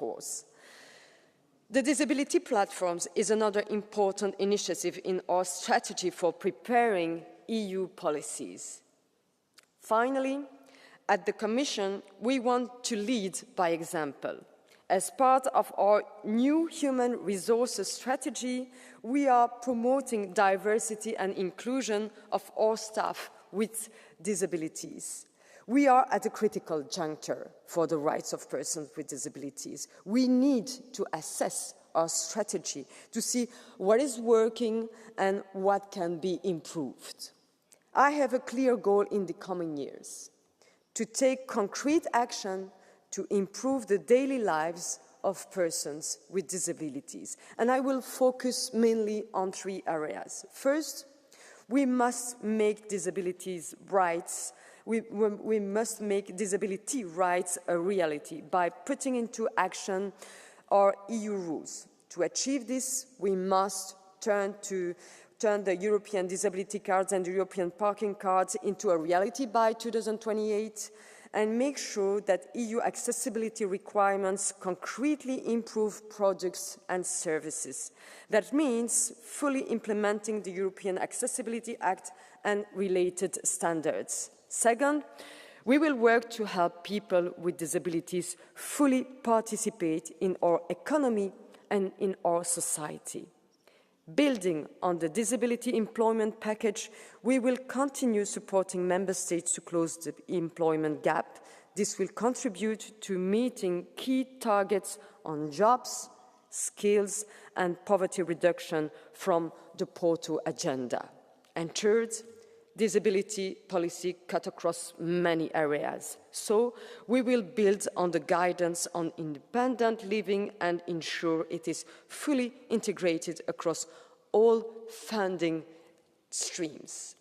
course. The Disability Platforms is another important initiative in our strategy for preparing EU policies. Finally, at the Commission, we want to lead by example. As part of our new human resources strategy, we are promoting diversity and inclusion of our staff with disabilities. We are at a critical juncture for the rights of persons with disabilities. We need to assess our strategy to see what is working and what can be improved. I have a clear goal in the coming years: to take concrete action to improve the daily lives of persons with disabilities. And I will focus mainly on 3 areas. First, we must make disabilities rights. We must make disability rights a reality by putting into action our EU rules. To achieve this, we must turn the European disability cards and the European parking cards into a reality by 2028 and make sure that EU accessibility requirements concretely improve products and services. That means fully implementing the European Accessibility Act and related standards. Second, we will work to help people with disabilities fully participate in our economy and in our society. Building on the disability employment package, we will continue supporting member states to close the employment gap. This will contribute to meeting key targets on jobs, skills, and poverty reduction from the Porto Agenda. And third, disability policy cut across many areas. So we will build on the guidance on independent living and ensure it is fully integrated across all funding streams.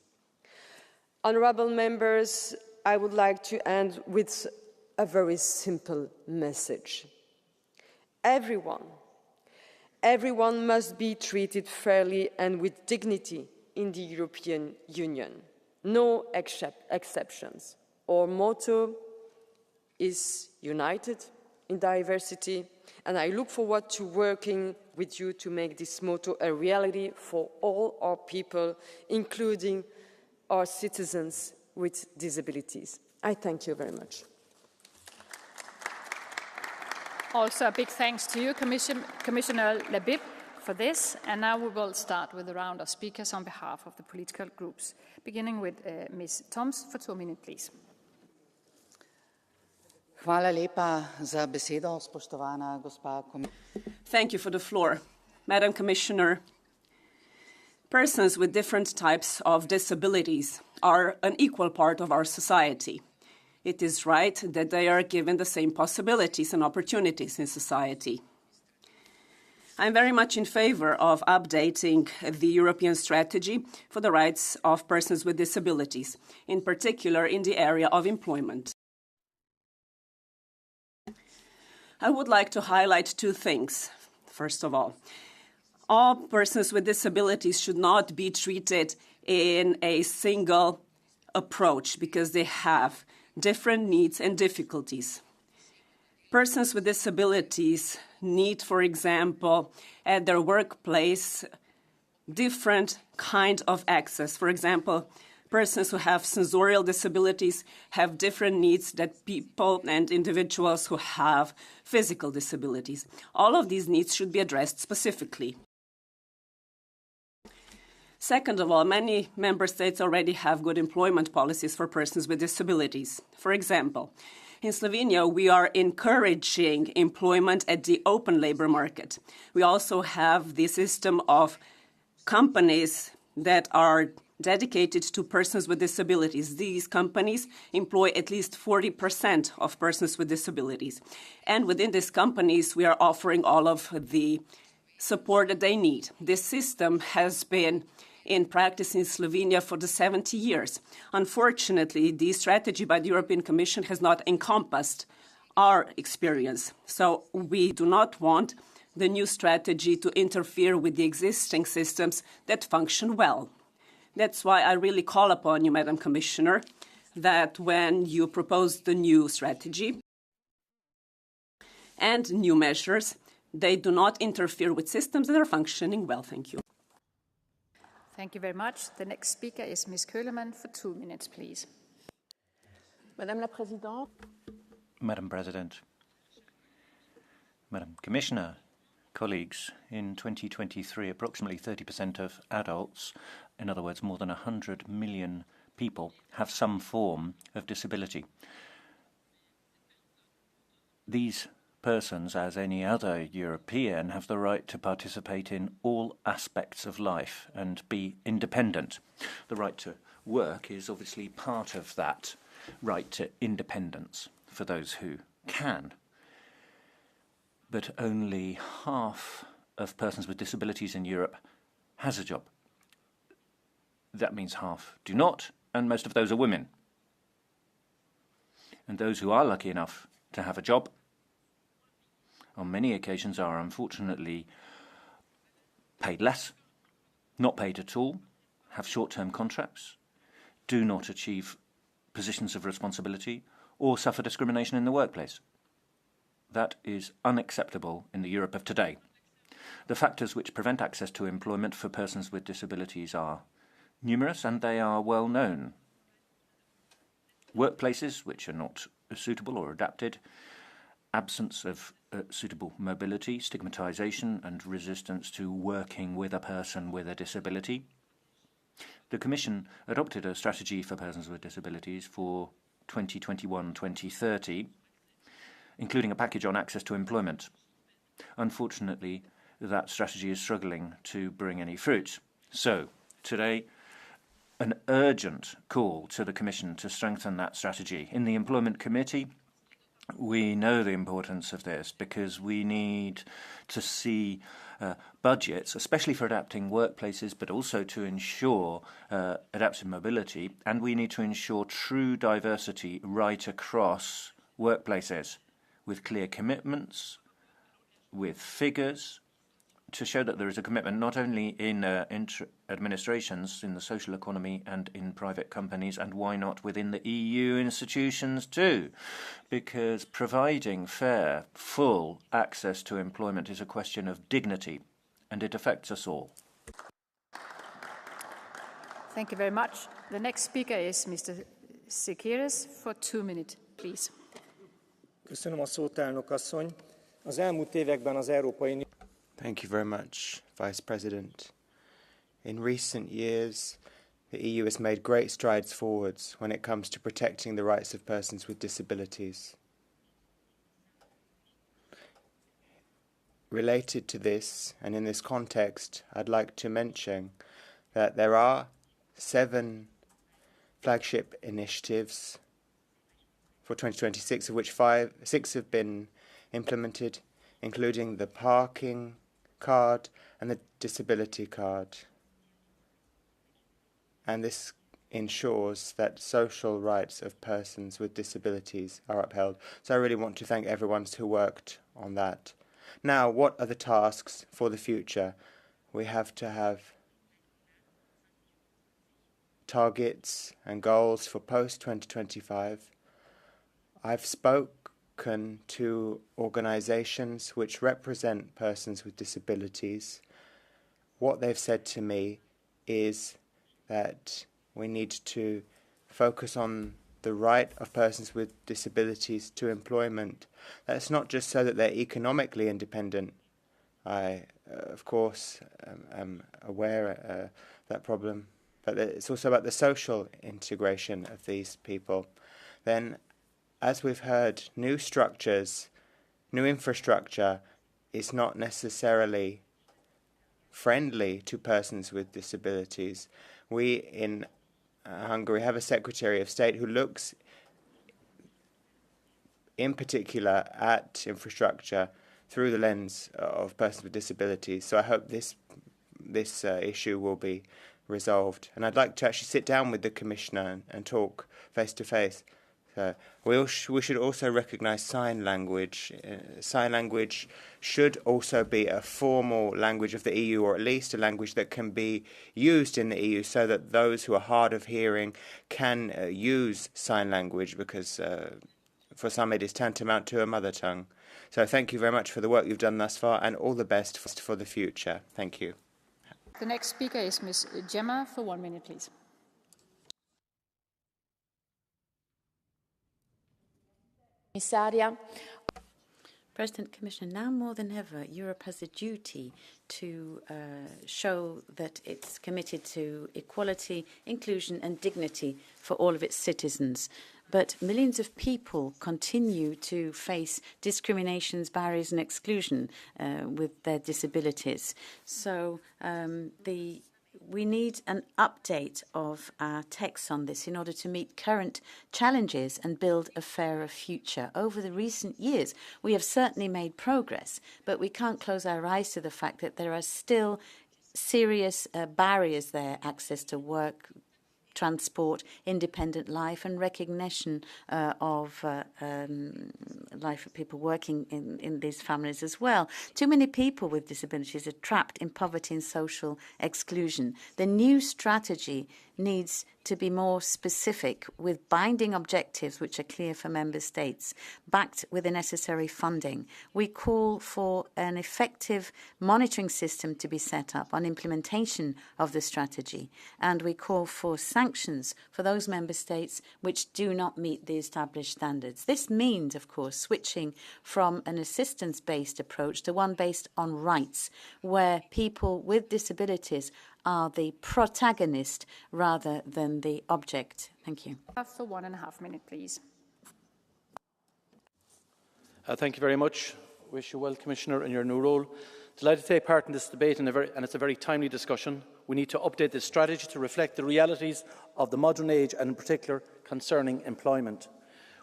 Honourable members, I would like to end with a very simple message. Everyone must be treated fairly and with dignity in the European Union. No exceptions. Our motto is united in diversity, and I look forward to working with you to make this motto a reality for all our people, including our citizens with disabilities. I thank you very much. Also a big thanks to you, Commissioner Lebib, for this. And now we will start with a round of speakers on behalf of the political groups, beginning with Ms. Toms for 2 minutes, please. Hvala lepa za besedo, spoštovana gospa komisarka. Thank you for the floor. Madam Commissioner, persons with different types of disabilities are an equal part of our society. It is right that they are given the same possibilities and opportunities in society. I'm very much in favor of updating the European strategy for the rights of persons with disabilities, in particular in the area of employment. I would like to highlight 2 things. First of all persons with disabilities should not be treated in a single approach because they have different needs and difficulties. Persons with disabilities need, for example, at their workplace, different kind of access. For example, persons who have sensorial disabilities have different needs than people and individuals who have physical disabilities. All of these needs should be addressed specifically. Second of all, many member states already have good employment policies for persons with disabilities. For example, in Slovenia, we are encouraging employment at the open labor market. We also have the system of companies that are dedicated to persons with disabilities. These companies employ at least 40% of persons with disabilities. And within these companies, we are offering all of the support that they need. This system has been in practice in Slovenia for the 70 years. Unfortunately, the strategy by the European Commission has not encompassed our experience. So we do not want the new strategy to interfere with the existing systems that function well. That's why I really call upon you, Madam Commissioner, that when you propose the new strategy and new measures, they do not interfere with systems that are functioning well. Thank you. Thank you very much. The next speaker is Ms. Köhlemann for 2 minutes, please. Madame la Présidente. Madam President, Madam Commissioner, colleagues, in 2023, approximately 30% of adults, in other words, more than 100 million people, have some form of disability. These persons, as any other European, have the right to participate in all aspects of life and be independent. The right to work is obviously part of that right to independence for those who can. But only half of persons with disabilities in Europe has a job. That means half do not, and most of those are women. And those who are lucky enough to have a job, on many occasions are unfortunately paid less, not paid at all, have short-term contracts, do not achieve positions of responsibility, or suffer discrimination in the workplace. That is unacceptable in the Europe of today. The factors which prevent access to employment for persons with disabilities are numerous and they are well known. Workplaces which are not suitable or adapted, absence of suitable mobility, stigmatization and resistance to working with a person with a disability. The Commission adopted a strategy for persons with disabilities for 2021-2030, including a package on access to employment. Unfortunately, that strategy is struggling to bring any fruit. So, today, an urgent call to the Commission to strengthen that strategy. In the Employment Committee, we know the importance of this because we need to see budgets, especially for adapting workplaces, but also to ensure adaptive mobility, and we need to ensure true diversity right across workplaces with clear commitments, with figures, to show that there is a commitment not only in administrations, in the social economy and in private companies, and why not within the EU institutions too? Because providing fair, full access to employment is a question of dignity, and it affects us all. Thank you very much. The next speaker is Mr. Sikiris for 2 minutes, please. Köszönöm a szót, elnök asszony. Az elmúlt években az Európai Thank you very much, Vice President. In recent years, the EU has made great strides forwards when it comes to protecting the rights of persons with disabilities. Related to this, and in this context, I'd like to mention that there are 7 flagship initiatives for 2026, of which 6 have been implemented, including the parking card and the disability card. And this ensures that social rights of persons with disabilities are upheld. So I really want to thank everyone who worked on that. Now, what are the tasks for the future? We have to have targets and goals for post-2025. I've spoken to organizations which represent persons with disabilities. What they've said to me is that we need to focus on the right of persons with disabilities to employment. That's not just so that they're economically independent. I, of course, am aware of that problem, but it's also about the social integration of these people. Then, as we've heard, new structures, new infrastructure is not necessarily friendly to persons with disabilities. We in Hungary have a Secretary of State who looks in particular at infrastructure through the lens of persons with disabilities. So I hope this issue will be resolved. And I'd like to actually sit down with the Commissioner and talk face to face. We should also recognise sign language. Sign language should also be a formal language of the EU, or at least a language that can be used in the EU, so that those who are hard of hearing can use sign language, because for some it is tantamount to a mother tongue. So thank you very much for the work you've done thus far, and all the best for the future. Thank you. The next speaker is Ms. Gemma for 1 minute, please. Commissaria. President, Commissioner, now more than ever, Europe has a duty to show that it's committed to equality, inclusion and dignity for all of its citizens. But millions of people continue to face discriminations, barriers and exclusion with their disabilities. So we need an update of our text on this in order to meet current challenges and build a fairer future. Over the recent years, we have certainly made progress, but we can't close our eyes to the fact that there are still serious barriers there: access to work, transport, independent life and recognition of life of people working in these families as well. Too many people with disabilities are trapped in poverty and social exclusion. The new strategy needs to be more specific, with binding objectives which are clear for member states, backed with the necessary funding. We call for an effective monitoring system to be set up on implementation of the strategy, and we call for sanctions for those member states which do not meet the established standards. This means, of course, switching from an assistance-based approach to one based on rights, where people with disabilities are the protagonist rather than the object. Thank you. For 1.5 minutes, please. Thank you very much. Wish you well, Commissioner, in your new role. Delighted to take part in this debate, and it's a very timely discussion. We need to update this strategy to reflect the realities of the modern age, and in particular concerning employment.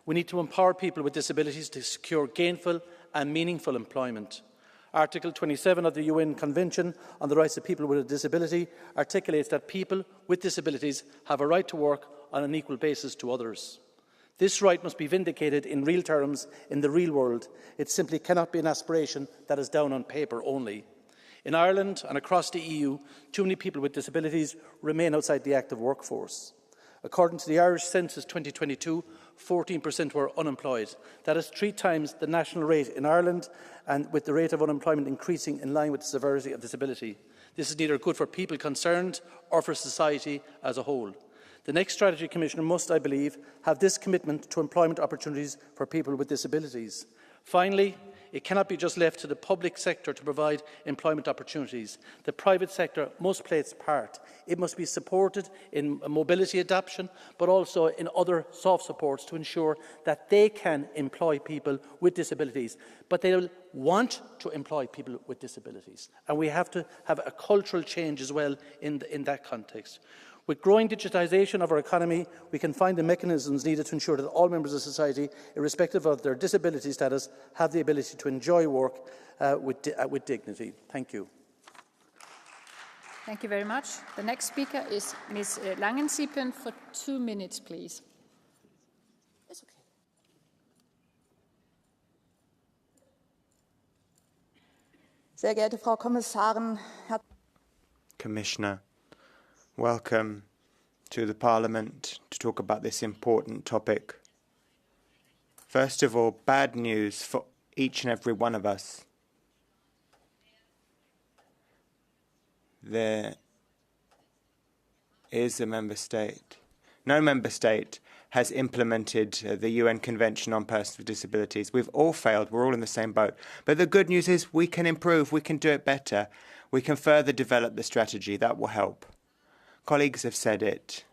We need to empower people with disabilities to secure gainful and meaningful employment. Article 27 of the UN Convention on the Rights of People with a Disability articulates that people with disabilities have a right to work on an equal basis to others. This right must be vindicated in real terms in the real world. It simply cannot be an aspiration that is down on paper only. In Ireland and across the EU, too many people with disabilities remain outside the active workforce. According to the Irish Census 2022, 14% were unemployed. That is 3 times the national rate in Ireland, and with the rate of unemployment increasing in line with the severity of disability. This is neither good for people concerned or for society as a whole. The next Strategy Commissioner must, I believe, have this commitment to employment opportunities for people with disabilities. Finally, it cannot be just left to the public sector to provide employment opportunities. The private sector must play its part. It must be supported in mobility adoption, but also in other soft supports to ensure that they can employ people with disabilities. But they will want to employ people with disabilities. And we have to have a cultural change as well in that context. With growing digitisation of our economy, we can find the mechanisms needed to ensure that all members of society, irrespective of their disability status, have the ability to enjoy work with dignity. Thank you. Thank you very much. The next speaker is Ms. Langensiepen for 2 minutes, please. It's okay. Sehr geehrte Frau Kommissarin, Herr Commissioner, welcome to the Parliament to talk about this important topic. First of all, bad news for each and every one of us. There is a member state. No member state has implemented the UN Convention on Persons with Disabilities. We've all failed. We're all in the same boat. But the good news is we can improve. We can do it better. We can further develop the strategy. That will help. Colleagues have said it.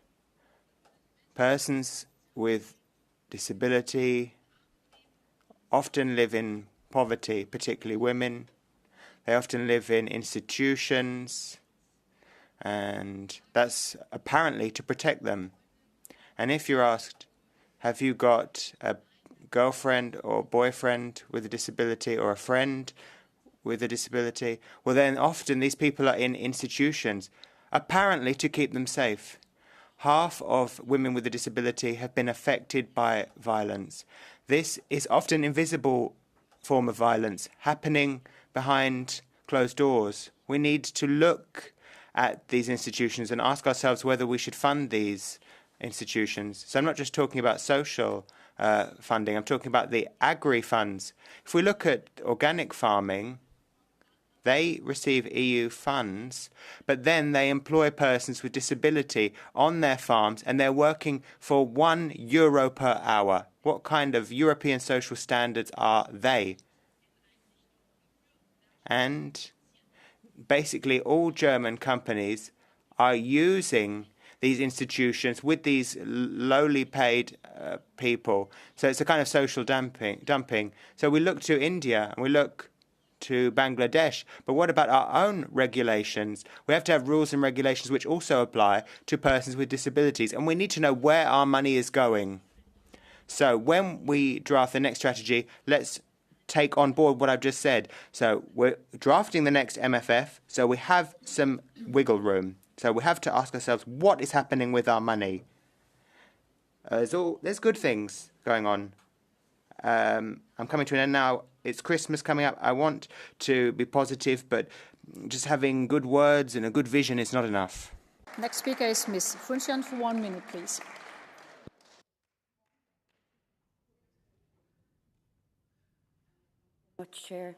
Persons with disability often live in poverty, particularly women. They often live in institutions, and that's apparently to protect them. And if you're asked, have you got a girlfriend or boyfriend with a disability or a friend with a disability? Well, then often these people are in institutions, apparently to keep them safe. Half of women with a disability have been affected by violence. This is often an invisible form of violence happening behind closed doors. We need to look at these institutions and ask ourselves whether we should fund these institutions. So I'm not just talking about social funding. I'm talking about the agri-funds. If we look at organic farming, they receive EU funds, but then they employ persons with disability on their farms, and they're working for €1 per hour. What kind of European social standards are they? And basically all German companies are using these institutions with these lowly paid people. So it's a kind of social dumping. So we look to India and we look to Bangladesh, but what about our own regulations? We have to have rules and regulations which also apply to persons with disabilities, and we need to know where our money is going. So when we draft the next strategy, let's take on board what I've just said. So we're drafting the next MFF, so we have some wiggle room. So we have to ask ourselves, what is happening with our money? There's good things going on. I'm coming to an end now. It's Christmas coming up. I want to be positive, but just having good words and a good vision is not enough. Next speaker is Ms. Funchion for 1 minute, please. Chair.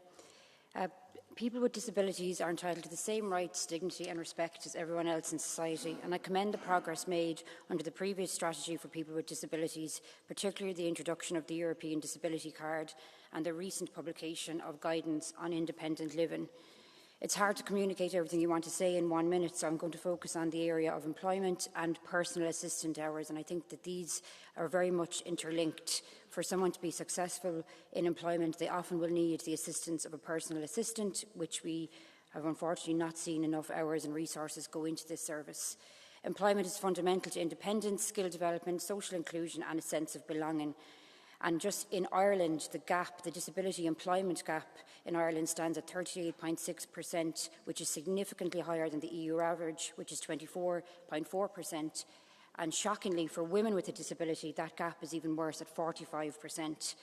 People with disabilities are entitled to the same rights, dignity and respect as everyone else in society, and I commend the progress made under the previous strategy for people with disabilities, particularly the introduction of the European Disability Card and the recent publication of guidance on independent living. It's hard to communicate everything you want to say in 1 minute, so I'm going to focus on the area of employment and personal assistant hours, and I think that these are very much interlinked. For someone to be successful in employment, they often will need the assistance of a personal assistant, which we have unfortunately not seen enough hours and resources go into this service. Employment is fundamental to independence, skill development, social inclusion and a sense of belonging. And just in Ireland, the disability employment gap in Ireland stands at 38.6%, which is significantly higher than the EU average, which is 24.4%. And shockingly, for women with a disability, that gap is even worse at 45%.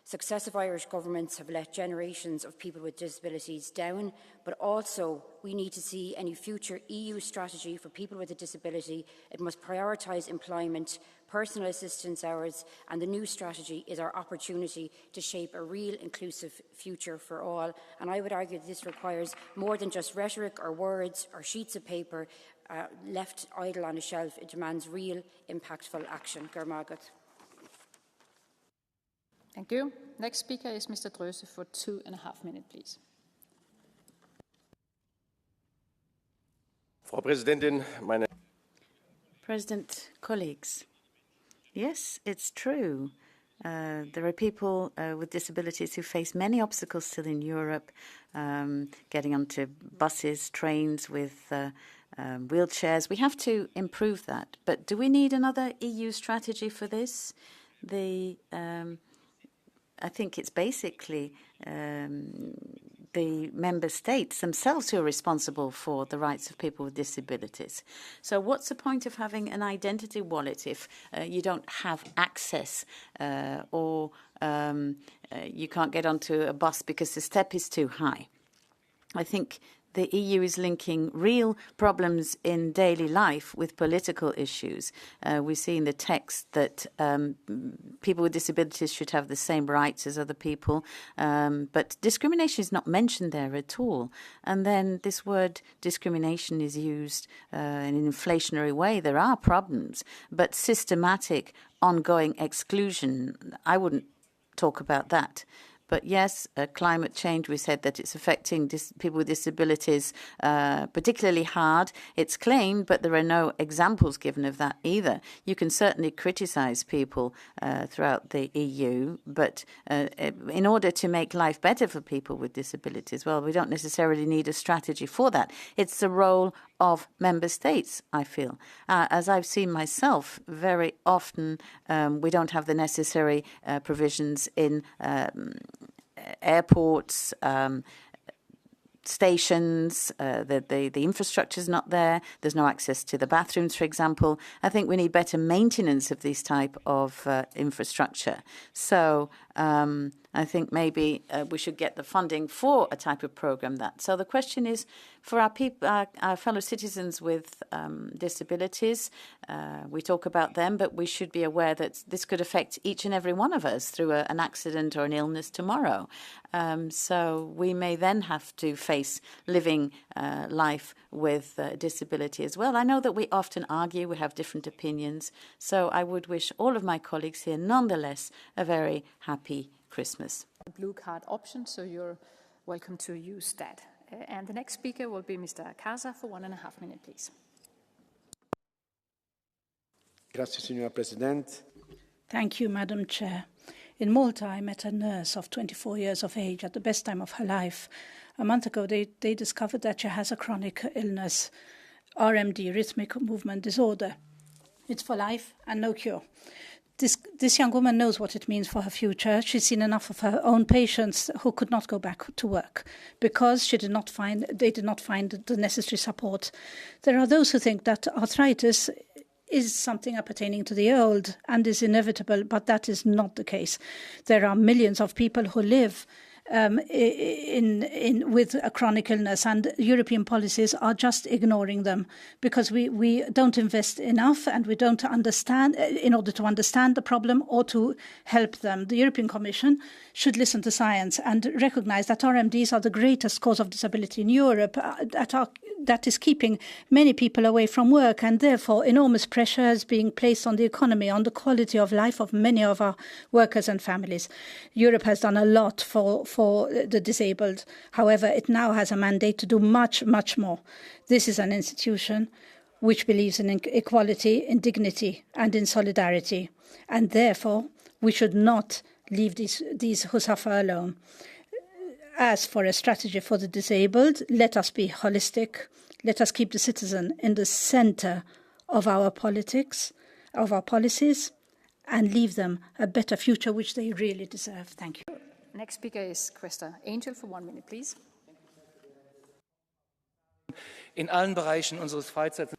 Successive Irish governments have let generations of people with disabilities down, but also we need to see any future EU strategy for people with a disability. It must prioritise employment, personal assistance hours, and the new strategy is our opportunity to shape a real inclusive future for all. And I would argue that this requires more than just rhetoric or words or sheets of paper left idle on a shelf. It demands real, impactful action. Gurmagat. Thank you. Next speaker is Mr. Dröse for 2.5 minutes, please. Frau Präsidentin, meine President, colleagues, yes, it's true. There are people with disabilities who face many obstacles still in Europe, getting onto buses, trains with wheelchairs. We have to improve that. But do we need another EU strategy for this? I think it's basically the member states themselves who are responsible for the rights of people with disabilities. So what's the point of having an identity wallet if you don't have access or you can't get onto a bus because the step is too high? I think the EU is linking real problems in daily life with political issues. We see in the text that people with disabilities should have the same rights as other people, but discrimination is not mentioned there at all. And then this word discrimination is used in an inflationary way. There are problems, but systematic, ongoing exclusion, I wouldn't talk about that. But yes, climate change, we said that it's affecting people with disabilities particularly hard. It's claimed, but there are no examples given of that either. You can certainly criticise people throughout the EU, but in order to make life better for people with disabilities, well, we don't necessarily need a strategy for that. It's the role of member states, I feel. As I've seen myself, very often we don't have the necessary provisions in airports, stations, the infrastructure is not there. There's no access to the bathrooms, for example. I think we need better maintenance of this type of infrastructure. So I think maybe we should get the funding for a type of program that. So the question is, for our people, our fellow citizens with disabilities, we talk about them, but we should be aware that this could affect each and every one of us through an accident or an illness tomorrow. So we may then have to face living life with disability as well. I know that we often argue, we have different opinions, so I would wish all of my colleagues here nonetheless a very happy Christmas. Blue card option, so you're welcome to use that. And the next speaker will be Mr. Casa for 1.5 minutes, please. Grazie, signora Presidente. Thank you, Madam Chair. In Malta, I met a nurse of 24 years of age at the best time of her life. A month ago, they discovered that she has a chronic illness, RMD, rhythmic movement disorder. It's for life and no cure. This young woman knows what it means for her future. She's seen enough of her own patients who could not go back to work because they did not find the necessary support. There are those who think that arthritis is something appertaining to the old and is inevitable, but that is not the case. There are millions of people who live with a chronic illness, and European policies are just ignoring them because we don't invest enough and we don't understand in order to understand the problem or to help them. The European Commission should listen to science and recognise that RMDs are the greatest cause of disability in Europe that is keeping many people away from work, and therefore enormous pressure is being placed on the economy, on the quality of life of many of our workers and families. Europe has done a lot for the disabled. However, it now has a mandate to do much, much more. This is an institution which believes in equality, in dignity, and in solidarity. And therefore, we should not leave these who suffer alone. As for a strategy for the disabled, let us be holistic. Let us keep the citizen in the centre of our politics, of our policies, and leave them a better future, which they really deserve. Thank you. Next speaker is Questa Angel for 1 minute, please. In allen Bereichen unseres Freizeits.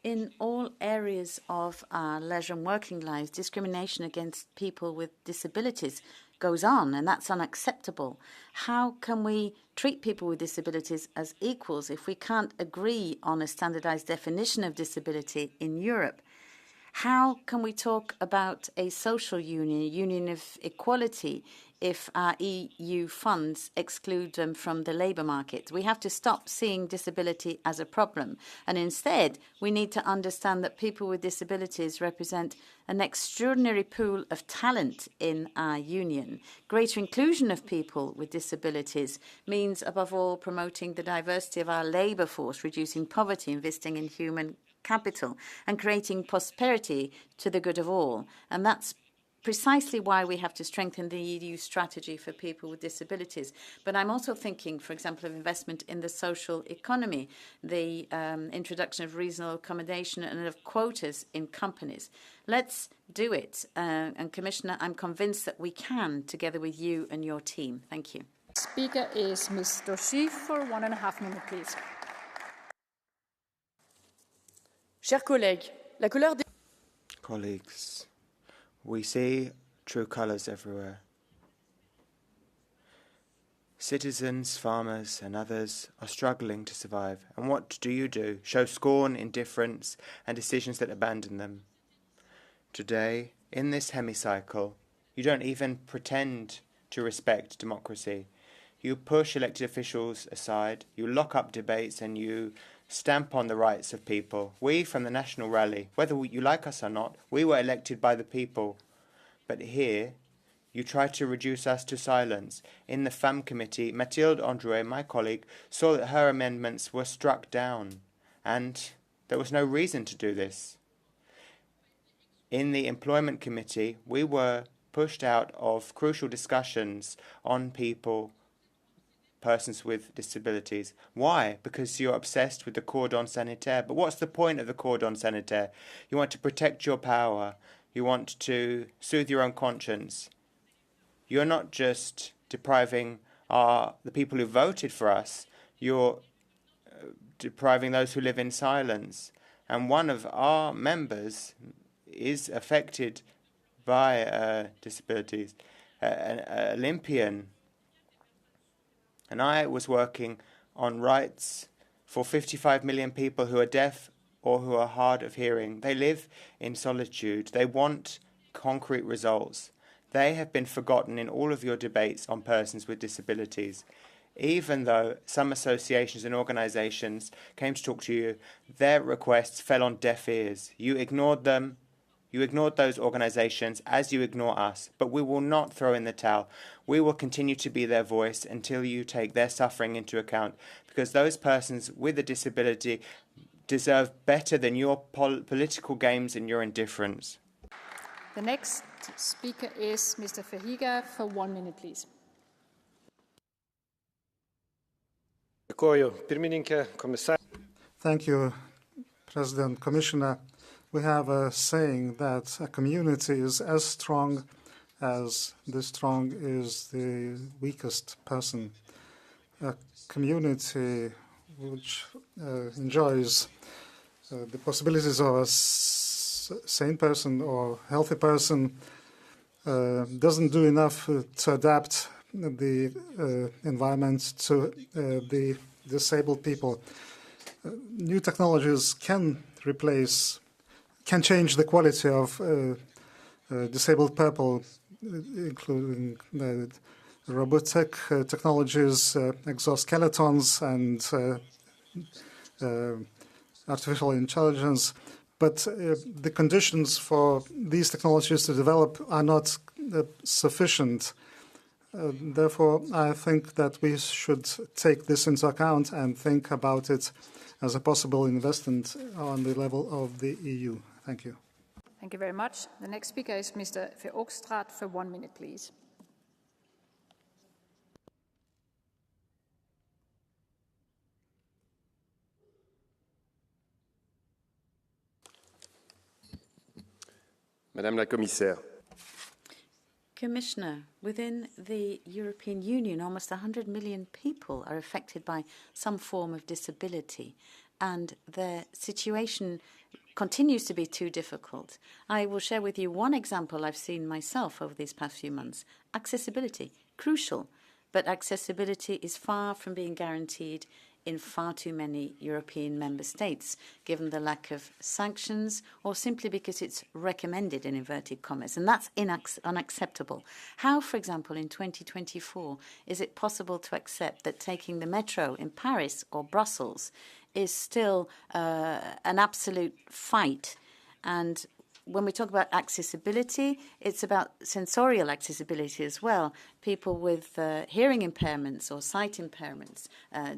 In all areas of our leisure and working lives, discrimination against people with disabilities goes on, and that's unacceptable. How can we treat people with disabilities as equals if we can't agree on a standardized definition of disability in Europe? How can we talk about a social union, a union of equality, if our EU funds exclude them from the labour market? We have to stop seeing disability as a problem, and instead we need to understand that people with disabilities represent an extraordinary pool of talent in our union. Greater inclusion of people with disabilities means, above all, promoting the diversity of our labour force, reducing poverty, investing in human capital, and creating prosperity to the good of all. And that's precisely why we have to strengthen the EU strategy for people with disabilities. But I'm also thinking, for example, of investment in the social economy, the introduction of reasonable accommodation and of quotas in companies. Let's do it. And Commissioner, I'm convinced that we can, together with you and your team. Thank you. Speaker is Ms. Doshi for 1.5 minutes, please. Chers collègues, la couleur des... Colleagues, we see true colours everywhere. Citizens, farmers and others are struggling to survive. And what do? Show scorn, indifference and decisions that abandon them. Today, in this hemicycle, you don't even pretend to respect democracy. You push elected officials aside, you lock up debates and you stamp on the rights of people. We from the National Rally, whether you like us or not, we were elected by the people. But here, you try to reduce us to silence. In the FAM committee, Mathilde Androuet, my colleague, saw that her amendments were struck down, and there was no reason to do this. In the Employment Committee, we were pushed out of crucial discussions on persons with disabilities. Why? Because you're obsessed with the cordon sanitaire. But what's the point of the cordon sanitaire? You want to protect your power. You want to soothe your own conscience. You're not just depriving the people who voted for us. You're depriving those who live in silence. And one of our members is affected by disabilities. an Olympian, and I was working on rights for 55 million people who are deaf or who are hard of hearing. They live in solitude. They want concrete results. They have been forgotten in all of your debates on persons with disabilities. Even though some associations and organisations came to talk to you, their requests fell on deaf ears. You ignored them. You ignored those organisations as you ignore us. But we will not throw in the towel. We will continue to be their voice until you take their suffering into account, because those persons with a disability deserve better than your political games and your indifference. The next speaker is Mr. Fahiga for 1 minute, please. Thank you, President, Commissioner. We have a saying that a community is as strong as the strong is the weakest person. A community which enjoys the possibilities of a sane person or healthy person doesn't do enough to adapt the environment to the disabled people. New technologies can change the quality of disabled people, including robotic technologies, exoskeletons, and artificial intelligence. But the conditions for these technologies to develop are not sufficient. Therefore, I think that we should take this into account and think about it as a possible investment on the level of the EU. Thank you. Thank you very much. The next speaker is Mr. Verhofstadt for 1 minute, please. Madame la Commissaire. Commissioner, within the European Union, almost 100 million people are affected by some form of disability, and their situation continues to be too difficult. I will share with you one example I've seen myself over these past few months. Accessibility, crucial, but accessibility is far from being guaranteed in far too many European member states, given the lack of sanctions or simply because it's recommended in inverted commas, and that's unacceptable. How, for example, in 2024, is it possible to accept that taking the metro in Paris or Brussels is still an absolute fight? And when we talk about accessibility, it's about sensorial accessibility as well. People with hearing impairments or sight impairments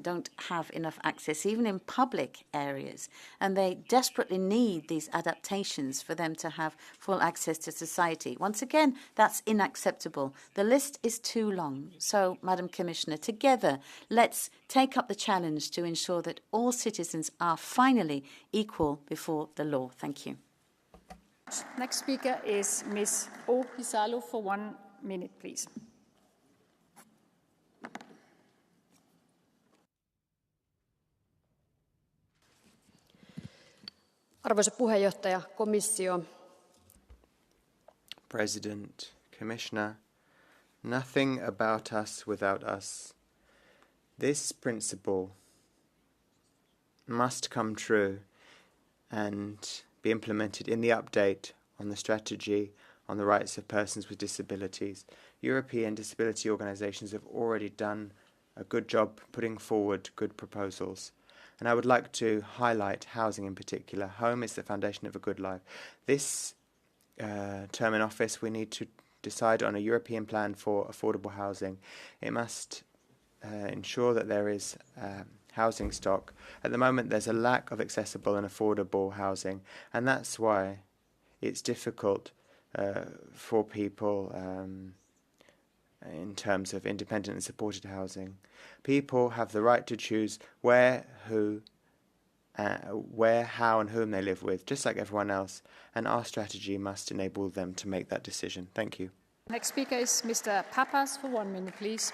don't have enough access, even in public areas. And they desperately need these adaptations for them to have full access to society. Once again, that's unacceptable. The list is too long. So, Madam Commissioner, together, let's take up the challenge to ensure that all citizens are finally equal before the law. Thank you. Next speaker is Ms. Ohisalo for 1 minute, please. Arvoisa puheenjohtaja, komissio. President, Commissioner, nothing about us without us. This principle must come true and be implemented in the update on the strategy on the rights of persons with disabilities. European disability organisations have already done a good job putting forward good proposals. And I would like to highlight housing in particular. Home is the foundation of a good life. This term in office, we need to decide on a European plan for affordable housing. It must ensure that there is housing stock. At the moment, there's a lack of accessible and affordable housing, and that's why it's difficult for people in terms of independent and supported housing. People have the right to choose where, how, and whom they live with, just like everyone else, and our strategy must enable them to make that decision. Thank you. Next speaker is Mr. Papas for 1 minute, please.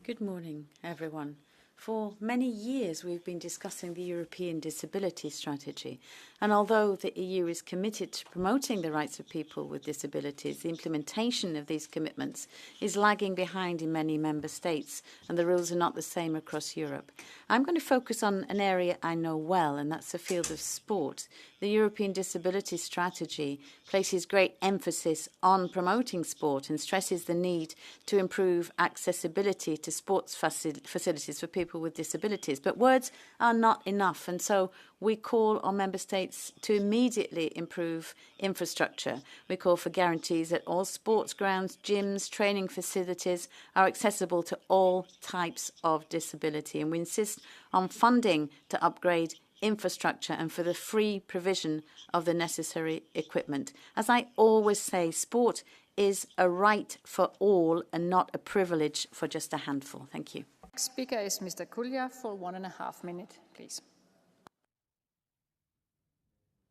Good morning, everyone. For many years, we've been discussing the European Disability Strategy. And although the EU is committed to promoting the rights of people with disabilities, the implementation of these commitments is lagging behind in many member states, and the rules are not the same across Europe. I'm going to focus on an area I know well, and that's the field of sport. The European Disability Strategy places great emphasis on promoting sport and stresses the need to improve accessibility to sports facilities for people with disabilities. But words are not enough, and so we call on member states to immediately improve infrastructure. We call for guarantees that all sports grounds, gyms, training facilities are accessible to all types of disability, and we insist on funding to upgrade infrastructure and for the free provision of the necessary equipment. As I always say, sport is a right for all and not a privilege for just a handful. Thank you. Next speaker is Mr. Kulja for 1.5 minutes, please.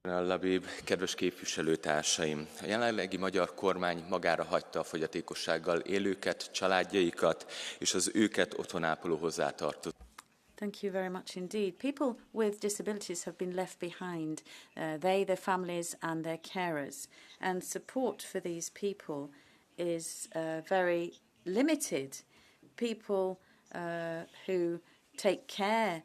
Labib, kedves képviselőtársaim! A jelenlegi magyar kormány magára hagyta a fogyatékossággal élőket, családjaikat és az őket otthonápoló hozzátartozókat. Thank you very much indeed. People with disabilities have been left behind, they, their families and their carers. And support for these people is very limited. People who take care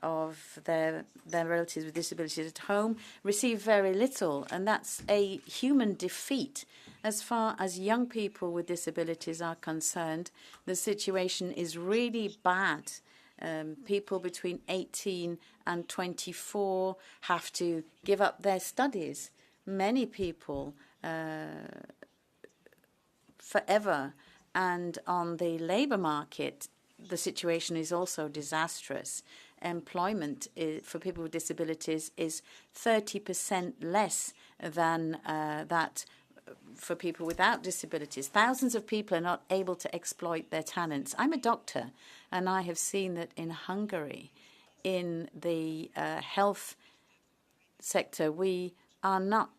of their relatives with disabilities at home receive very little, and that's a human defeat. As far as young people with disabilities are concerned, the situation is really bad. People between 18 and 24 have to give up their studies. Many people forever. And on the labour market, the situation is also disastrous. Employment for people with disabilities is 30% less than that for people without disabilities. Thousands of people are not able to exploit their talents. I'm a doctor, and I have seen that in Hungary, in the health sector, we are not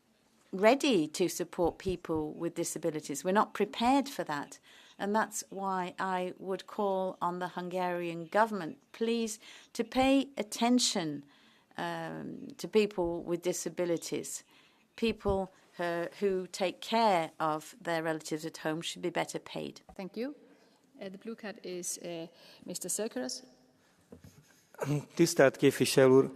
ready to support people with disabilities. We're not prepared for that. And that's why I would call on the Hungarian government, please, to pay attention to people with disabilities. People who take care of their relatives at home should be better paid. Thank you. The blue card is Mr. Serkeres. Tisztelt képviselő úr,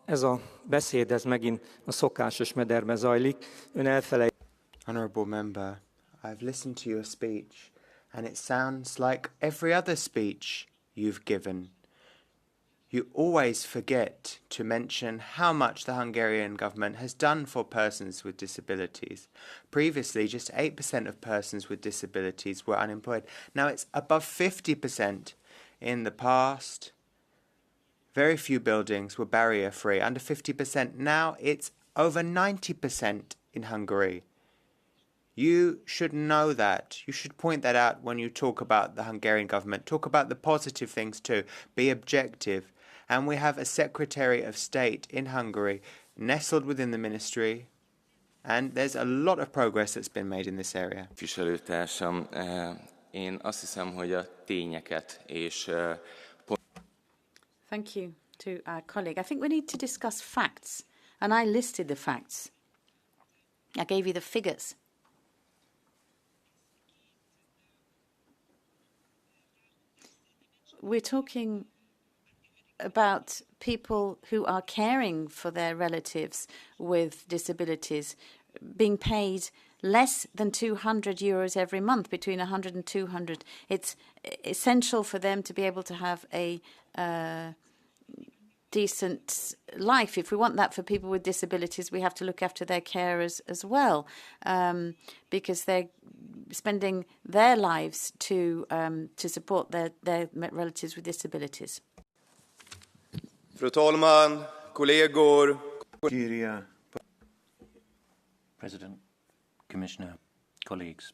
ez a beszéd, ez megint a szokásos mederben zajlik. Ön Honourable member, I've listened to your speech, and it sounds like every other speech you've given. You always forget to mention how much the Hungarian government has done for persons with disabilities. Previously, just 8% of persons with disabilities were unemployed. Now it's above 50%. In the past, very few buildings were barrier-free, under 50%. Now it's over 90% in Hungary. You should know that. You should point that out when you talk about the Hungarian government. Talk about the positive things too. Be objective. And we have a Secretary of State in Hungary nestled within the ministry, and there's a lot of progress that's been made in this area. Képviselőtársam, én azt hiszem, hogy a tényeket és Thank you to our colleague. I think we need to discuss facts, and I listed the facts. I gave you the figures. We're talking about people who are caring for their relatives with disabilities being paid less than 200 euros every month, between 100 and 200. It's essential for them to be able to have a decent life. If we want that for people with disabilities, we have to look after their carers as well, because they're spending their lives to support their relatives with disabilities. Fru talman, kollegor. President, Commissioner, colleagues.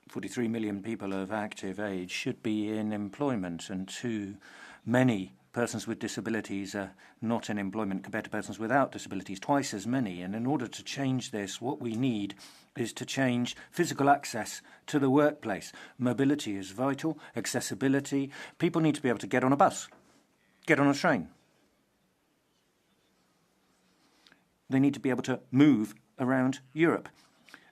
"43 million people of active age should be in employment, and too many persons with disabilities are not in employment compared to persons without disabilities, twice as many. And in order to change this, what we need is to change physical access to the workplace. Mobility is vital, accessibility. People need to be able to get on a bus, get on a train. They need to be able to move around Europe.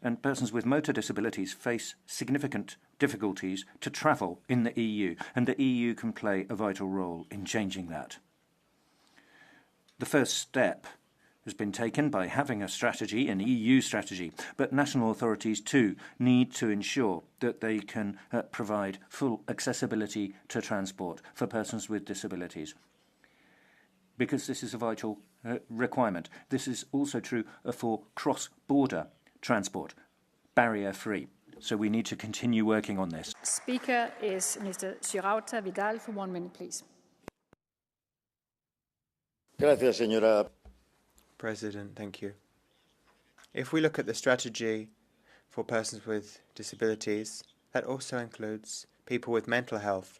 And persons with motor disabilities face significant difficulties to travel in the EU, and the EU can play a vital role in changing that. The first step has been taken by having a strategy, an EU strategy, but national authorities too need to ensure that they can provide full accessibility to transport for persons with disabilities, because this is a vital requirement. This is also true for cross-border transport, barrier-free. So we need to continue working on this. Speaker is Mr. Girauta Vidal for 1 minute, please. Gracias, señora President. Thank you. If we look at the strategy for persons with disabilities, that also includes people with mental health.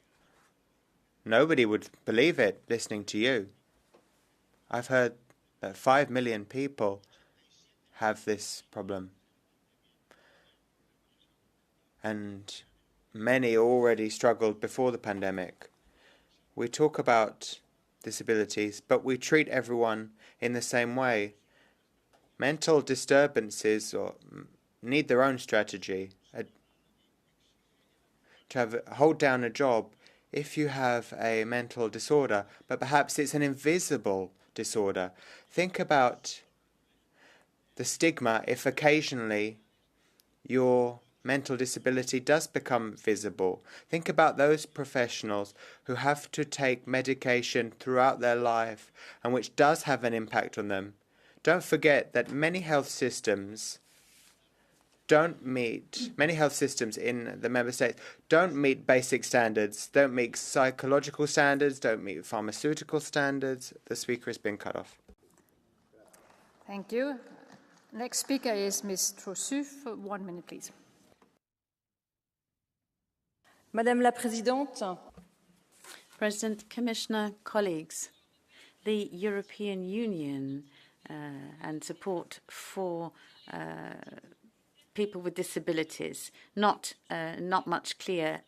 Nobody would believe it listening to you. I've heard that 5 million people have this problem. And many already struggled before the pandemic. We talk about disabilities, but we treat everyone in the same way. Mental disturbances need their own strategy. To hold down a job if you have a mental disorder, but perhaps it's an invisible disorder. Think about the stigma if occasionally your mental disability does become visible. Think about those professionals who have to take medication throughout their life and which does have an impact on them. Don't forget that many health systems in the member states don't meet basic standards, don't meet psychological standards, don't meet pharmaceutical standards. The speaker has been cut off. Thank you. Next speaker is Ms. Trousseau for 1 minute, please. Madame la Présidente, President, Commissioner, colleagues, the European Union and support for people with disabilities, not much clear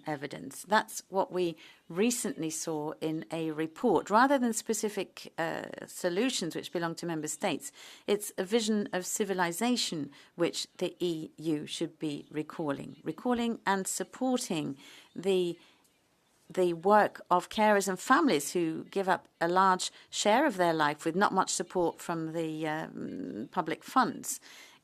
evidence. That's what we recently saw in a report. Rather than specific solutions which belong to member states, it's a vision of civilization which the EU should be recalling and supporting the work of carers and families who give up a large share of their life with not much support from the public funds.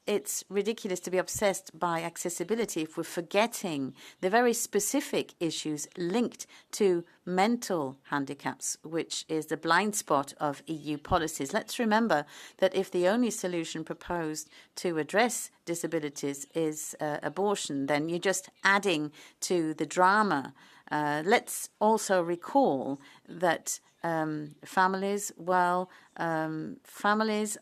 It's ridiculous to be obsessed by accessibility if we're forgetting the very specific issues linked to mental handicaps, which is the blind spot of EU policies. Let's remember that if the only solution proposed to address disabilities is abortion, then you're just adding to the drama. Let's also recall that families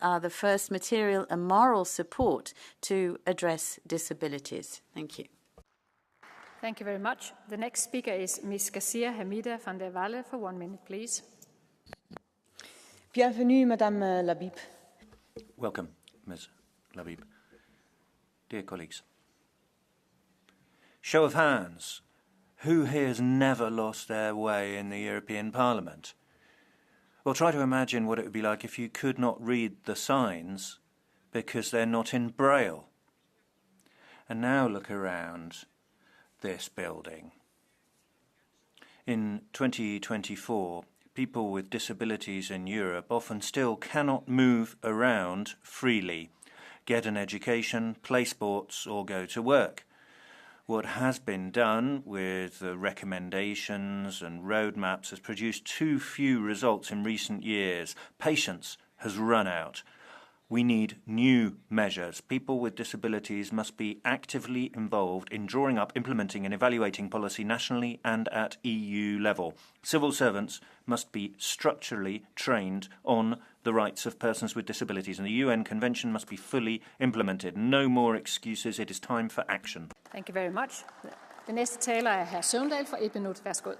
are the first material and moral support to address disabilities. Thank you. Thank you very much. The next speaker is Ms. Garcia Hamida van der Walle for 1 minute, please. bienvenue, Madame Labib. Welcome, Ms. Labib. Dear colleagues, show of hands. Who here has never lost their way in the European Parliament? Well, try to imagine what it would be like if you could not read the signs because they're not in Braille. And now look around this building. In 2024, people with disabilities in Europe often still cannot move around freely, get an education, play sports, or go to work. What has been done with the recommendations and roadmaps has produced too few results in recent years. Patience has run out. We need new measures. People with disabilities must be actively involved in drawing up, implementing and evaluating policy nationally and at EU level. Civil servants must be structurally trained on the rights of persons with disabilities, and the UN Convention must be fully implemented. No more excuses. It is time for action. Thank you very much. Den næste taler er hr. Søvndal for 1 minut. Værsgo.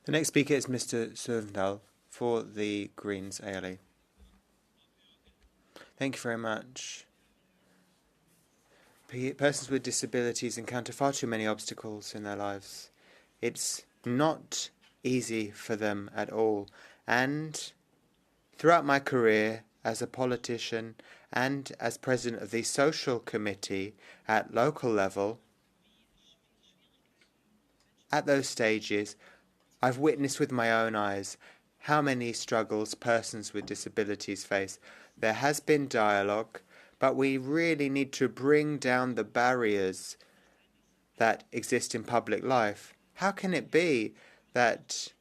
The The next speaker is Mr. Sövndal for the Greens ALE. Thank you very much. Persons with disabilities encounter far too many obstacles in their lives. It's not easy for them at all. And throughout my career as a politician and as president of the social committee at local level, at those stages, I've witnessed with my own eyes how many struggles persons with disabilities face. There has been dialogue, but we really need to bring down the barriers that exist in public life. How can it be that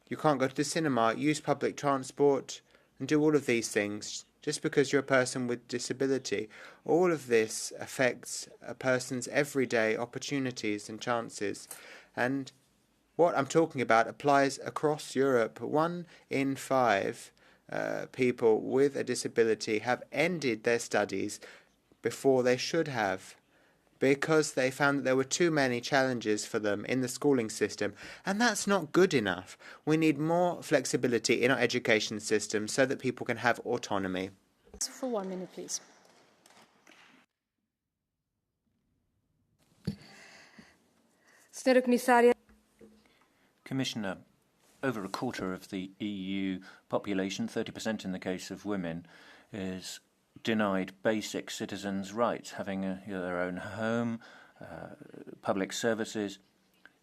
you can't go to the cinema, use public transport, and do all of these things just because you're a person with disability? All of this affects a person's everyday opportunities and chances. And what I'm talking about applies across Europe. 1 in 5 people with a disability have ended their studies before they should have, because they found that there were too many challenges for them in the schooling system. And that's not good enough. We need more flexibility in our education system so that people can have autonomy. For 1 minute, please. Commissioner, over a quarter of the EU population, 30% in the case of women, is denied basic citizens' rights, having their own home, public services,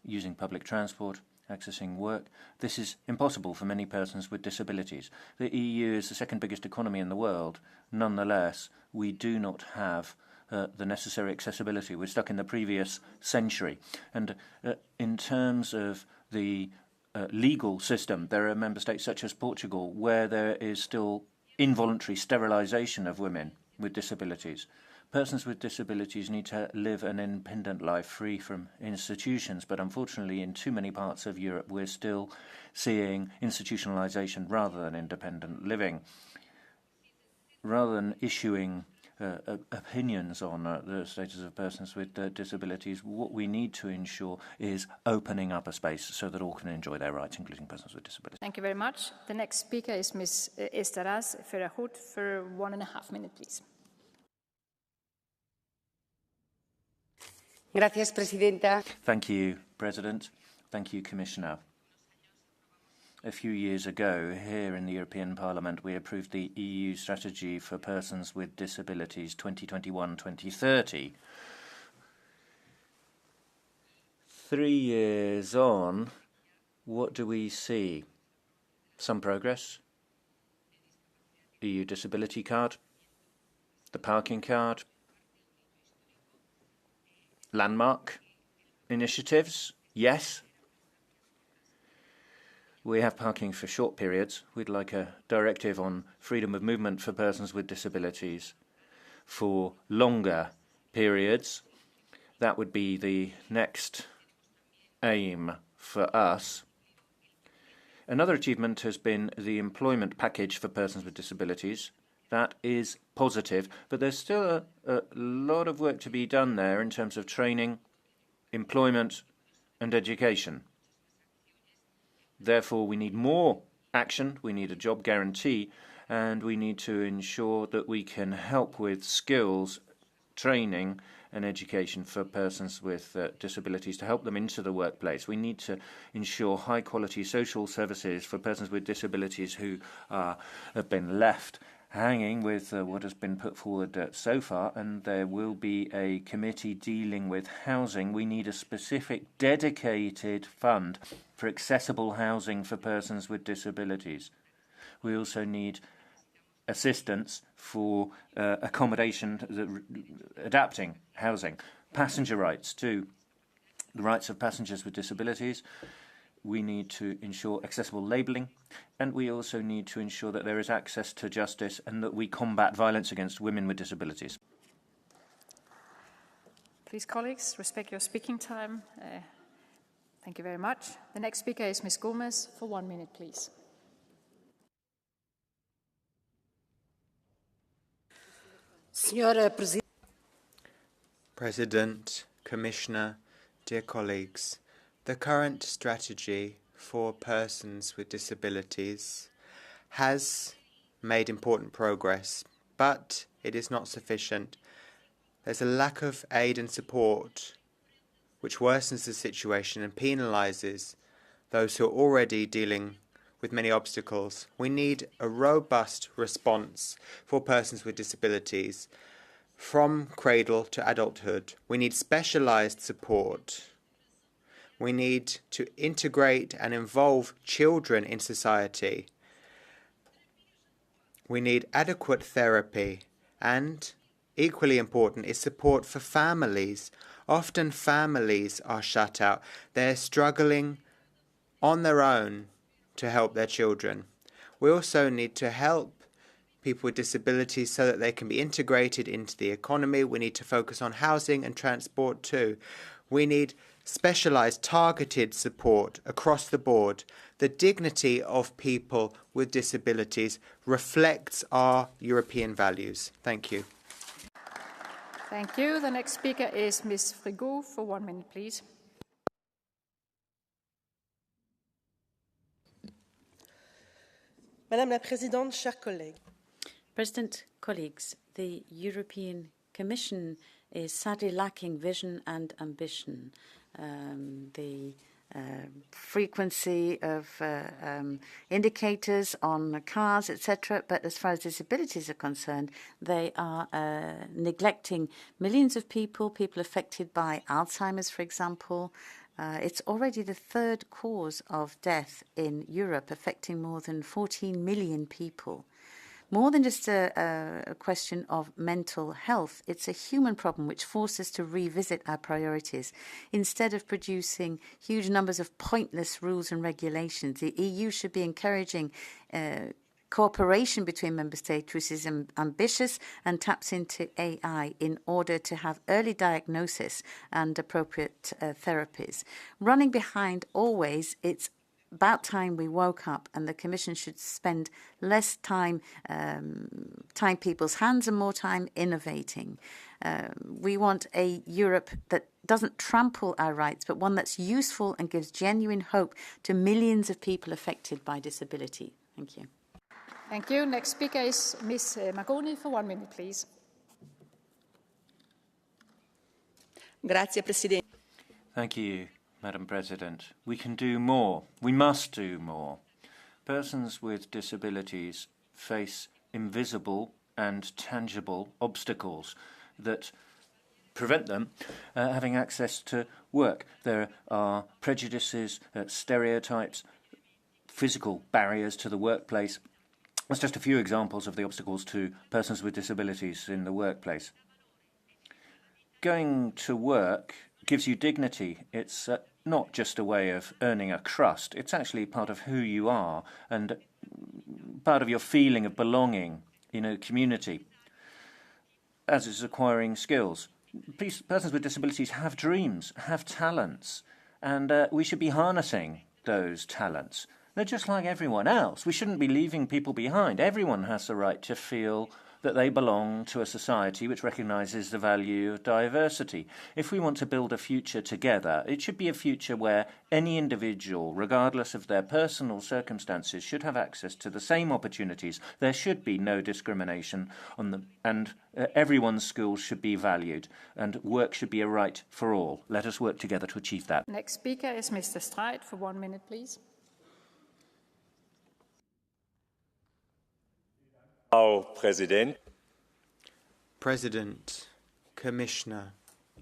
using public transport, accessing work. This is impossible for many persons with disabilities. The EU is the second biggest economy in the world. Nonetheless, we do not have the necessary accessibility. We're stuck in the previous century. And in terms of the legal system, there are member states such as Portugal where there is still involuntary sterilisation of women with disabilities. Persons with disabilities need to live an independent life free from institutions, but unfortunately in too many parts of Europe we're still seeing institutionalisation rather than independent living. Rather than issuing opinions on the status of persons with disabilities, what we need to ensure is opening up a space so that all can enjoy their rights, including persons with disabilities. Thank you very much. The next speaker is Ms. Estaras Ferrahut for 1.5 minutes, please. Gracias, Presidenta. Thank you, President. Thank you, Commissioner. A few years ago, here in the European Parliament, we approved the EU Strategy for Persons with Disabilities 2021-2030. 3 years on, what do we see? Some progress. EU Disability Card, the parking card, landmark initiatives, yes. We have parking for short periods. We'd like a directive on freedom of movement for persons with disabilities for longer periods. That would be the next aim for us. Another achievement has been the employment package for persons with disabilities. That is positive, but there's still a lot of work to be done there in terms of training, employment and education. Therefore, we need more action, we need a job guarantee, and we need to ensure that we can help with skills, training and education for persons with disabilities to help them into the workplace. We need to ensure high-quality social services for persons with disabilities who have been left hanging with what has been put forward so far, and there will be a committee dealing with housing. We need a specific dedicated fund for accessible housing for persons with disabilities. We also need assistance for accommodation, adapting housing. Passenger rights too, the rights of passengers with disabilities. We need to ensure accessible labelling, and we also need to ensure that there is access to justice and that we combat violence against women with disabilities. Please, colleagues, respect your speaking time. Thank you very much. The next speaker is Ms. Gomez for 1 minute, please. President, Commissioner, dear colleagues, the current strategy for persons with disabilities has made important progress, but it is not sufficient. There's a lack of aid and support, which worsens the situation and penalises those who are already dealing with many obstacles. We need a robust response for persons with disabilities from cradle to adulthood. We need specialised support. We need to integrate and involve children in society. We need adequate therapy, and equally important is support for families. Often families are shut out. They're struggling on their own to help their children. We also need to help people with disabilities so that they can be integrated into the economy. We need to focus on housing and transport too. We need specialised, targeted support across the board. The dignity of people with disabilities reflects our European values. Thank you. Thank you. The next speaker is Ms. Frigo for 1 minute, please. Madame la Présidente, chers collègues. President, colleagues, the European Commission is sadly lacking vision and ambition. The frequency of indicators on cars, etc. But as far as disabilities are concerned, they are neglecting millions of people affected by Alzheimer's, for example. It's already the third cause of death in Europe, affecting more than 14 million people. More than just a question of mental health, it's a human problem which forces us to revisit our priorities. Instead of producing huge numbers of pointless rules and regulations, the EU should be encouraging cooperation between member states, which is ambitious and taps into AI in order to have early diagnosis and appropriate therapies. Running behind always, it's about time we woke up, and the Commission should spend less time tying people's hands and more time innovating. We want a Europe that doesn't trample our rights, but one that's useful and gives genuine hope to millions of people affected by disability. Thank you. Thank you. Next speaker is Ms. Magoni for 1 minute, please. Grazie, Presidente. Thank you, Madam President. We can do more. We must do more. Persons with disabilities face invisible and tangible obstacles that prevent them having access to work. There are prejudices, stereotypes, physical barriers to the workplace. That's just a few examples of the obstacles to persons with disabilities in the workplace. Going to work gives you dignity. It's not just a way of earning a crust. It's actually part of who you are and part of your feeling of belonging in a community, as is acquiring skills. Persons with disabilities have dreams, have talents, and we should be harnessing those talents. They're just like everyone else. We shouldn't be leaving people behind. Everyone has the right to feel that they belong to a society which recognises the value of diversity. If we want to build a future together, it should be a future where any individual, regardless of their personal circumstances, should have access to the same opportunities. There should be no discrimination on them, and everyone's skills should be valued, and work should be a right for all. Let us work together to achieve that. Next speaker is Mr. Streit for 1 minute, please. President, Commissioner,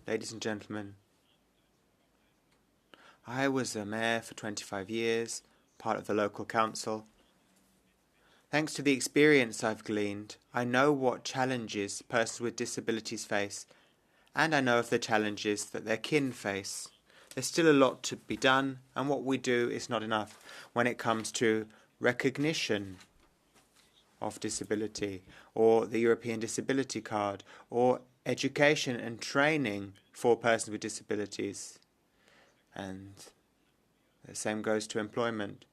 ladies and gentlemen, I was a mayor for 25 years, part of the local council. Thanks to the experience I've gleaned, I know what challenges persons with disabilities face, and I know of the challenges that their kin face. There's still a lot to be done, and what we do is not enough when it comes to recognition of disability, or the European Disability Card, or education and training for persons with disabilities. And the same goes to employment.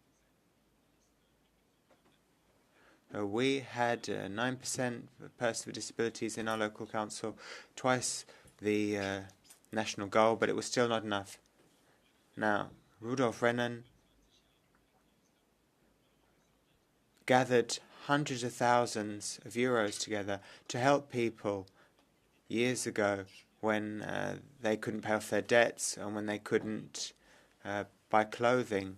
We had 9% of persons with disabilities in our local council, twice the national goal, but it was still not enough. Now, Rudolf Rennen gathered hundreds of thousands of euros together to help people years ago when they couldn't pay off their debts and when they couldn't buy clothing.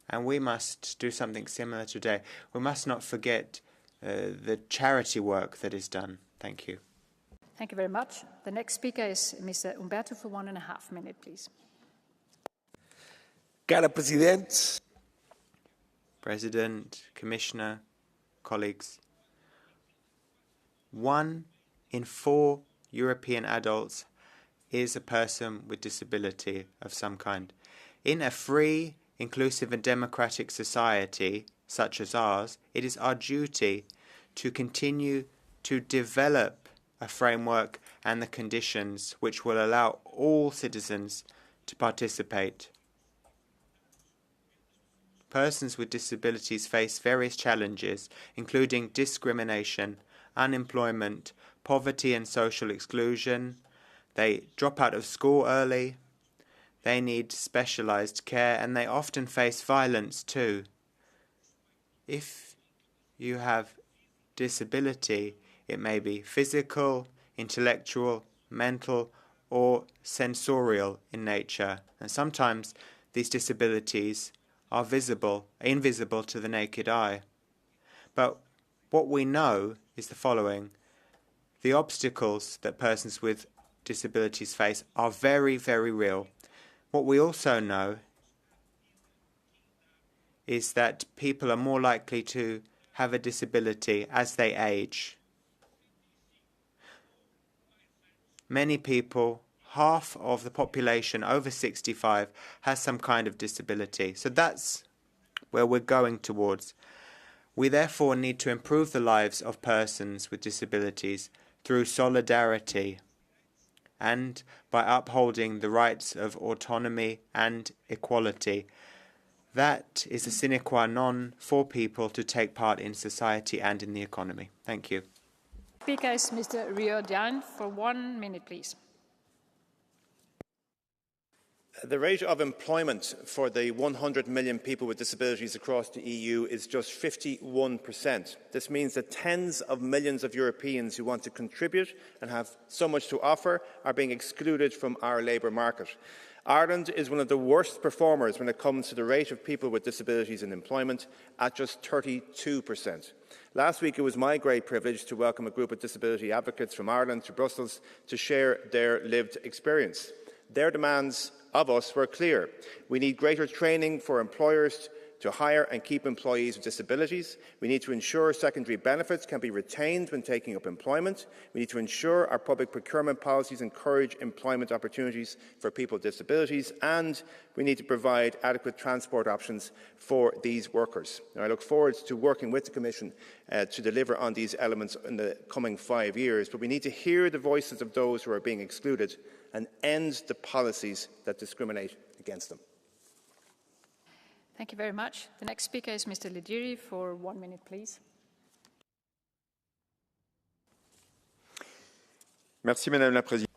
And we must do something similar today. We must not forget the charity work that is done. Thank you. Thank you very much. The next speaker is Mr. Umberto for 1.5 minutes, please. Cara Presidente. President, Commissioner, colleagues. 1 in 4 European adults is a person with disability of some kind. In a free, inclusive and democratic society such as ours, it is our duty to continue to develop a framework and the conditions which will allow all citizens to participate. Persons with disabilities face various challenges, including discrimination, unemployment, poverty and social exclusion. They drop out of school early. They need specialized care, and they often face violence too. If you have disability, it may be physical, intellectual, mental, or sensorial in nature. And sometimes these disabilities are invisible to the naked eye. But what we know is the following. The obstacles that persons with disabilities face are very, very real. What we also know is that people are more likely to have a disability as they age. Many people, half of the population over 65, has some kind of disability. So that's where we're going towards. We therefore need to improve the lives of persons with disabilities through solidarity and by upholding the rights of autonomy and equality. That is a sine qua non for people to take part in society and in the economy. Thank you. Speaker is Mr. Rio Dian for 1 minute, please. The rate of employment for the 100 million people with disabilities across the EU is just 51%. This means that tens of millions of Europeans who want to contribute and have so much to offer are being excluded from our labour market. Ireland is one of the worst performers when it comes to the rate of people with disabilities in employment, at just 32%. Last week, it was my great privilege to welcome a group of disability advocates from Ireland to Brussels to share their lived experience. Their demands of us were clear. We need greater training for employers to hire and keep employees with disabilities. We need to ensure secondary benefits can be retained when taking up employment. We need to ensure our public procurement policies encourage employment opportunities for people with disabilities, and we need to provide adequate transport options for these workers. Now, I look forward to working with the Commission to deliver on these elements in the coming 5 years, but we need to hear the voices of those who are being excluded and end the policies that discriminate against them. Thank you very much. The next speaker is Mr. Lidiri for 1 minute, please. Merci, Madame la Présidente.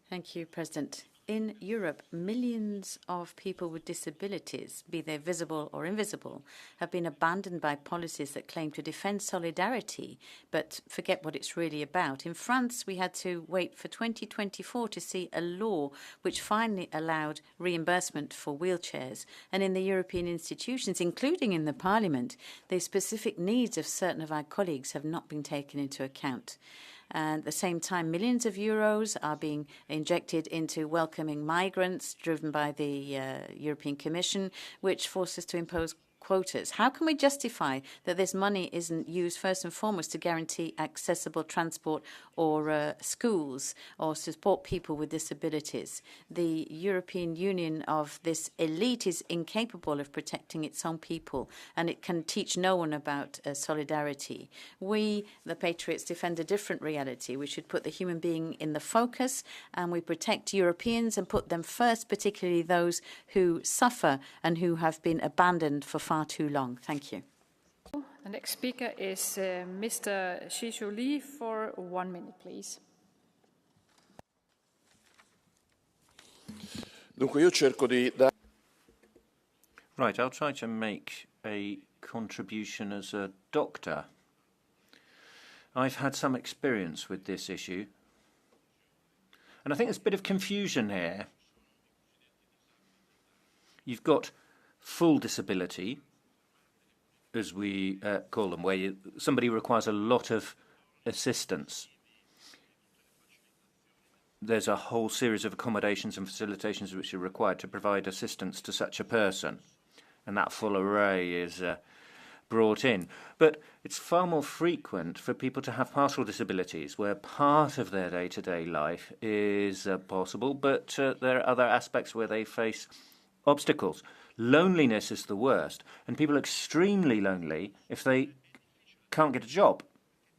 Thank you, President. In Europe, millions of people with disabilities, be they visible or invisible, have been abandoned by policies that claim to defend solidarity, but forget what it's really about. In France, we had to wait for 2024 to see a law which finally allowed reimbursement for wheelchairs. And in the European institutions, including in the Parliament, the specific needs of certain of our colleagues have not been taken into account. And at the same time, millions of euros are being injected into welcoming migrants, driven by the European Commission, which forces to impose quotas. How can we justify that this money isn't used first and foremost to guarantee accessible transport or schools or support people with disabilities? The European Union of this elite is incapable of protecting its own people, and it can teach no one about solidarity. We, the Patriots, defend a different reality. We should put the human being in the focus, and we protect Europeans and put them first, particularly those who suffer and who have been abandoned for far too long. Thank you. The next speaker is Mr. Shishu Lee for 1 minute, please. Right, I'll try to make a contribution as a doctor. I've had some experience with this issue, and I think there's a bit of confusion here. You've got full disability, as we call them, where somebody requires a lot of assistance. There's a whole series of accommodations and facilitations which are required to provide assistance to such a person, and that full array is brought in. But it's far more frequent for people to have partial disabilities, where part of their day-to-day life is possible, but there are other aspects where they face obstacles. Loneliness is the worst, and people are extremely lonely if they can't get a job.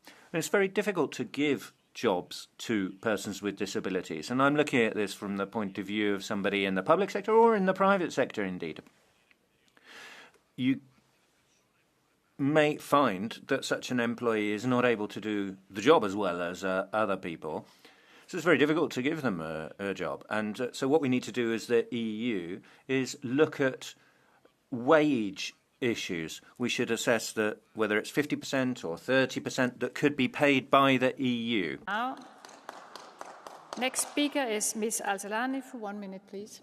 And it's very difficult to give jobs to persons with disabilities, and I'm looking at this from the point of view of somebody in the public sector or in the private sector indeed. You may find that such an employee is not able to do the job as well as other people, so it's very difficult to give them a job. And so what we need to do as the EU is look at wage issues. We should assess that whether it's 50% or 30% that could be paid by the EU. Now, next speaker is Ms. Al-Salani for 1 minute, please.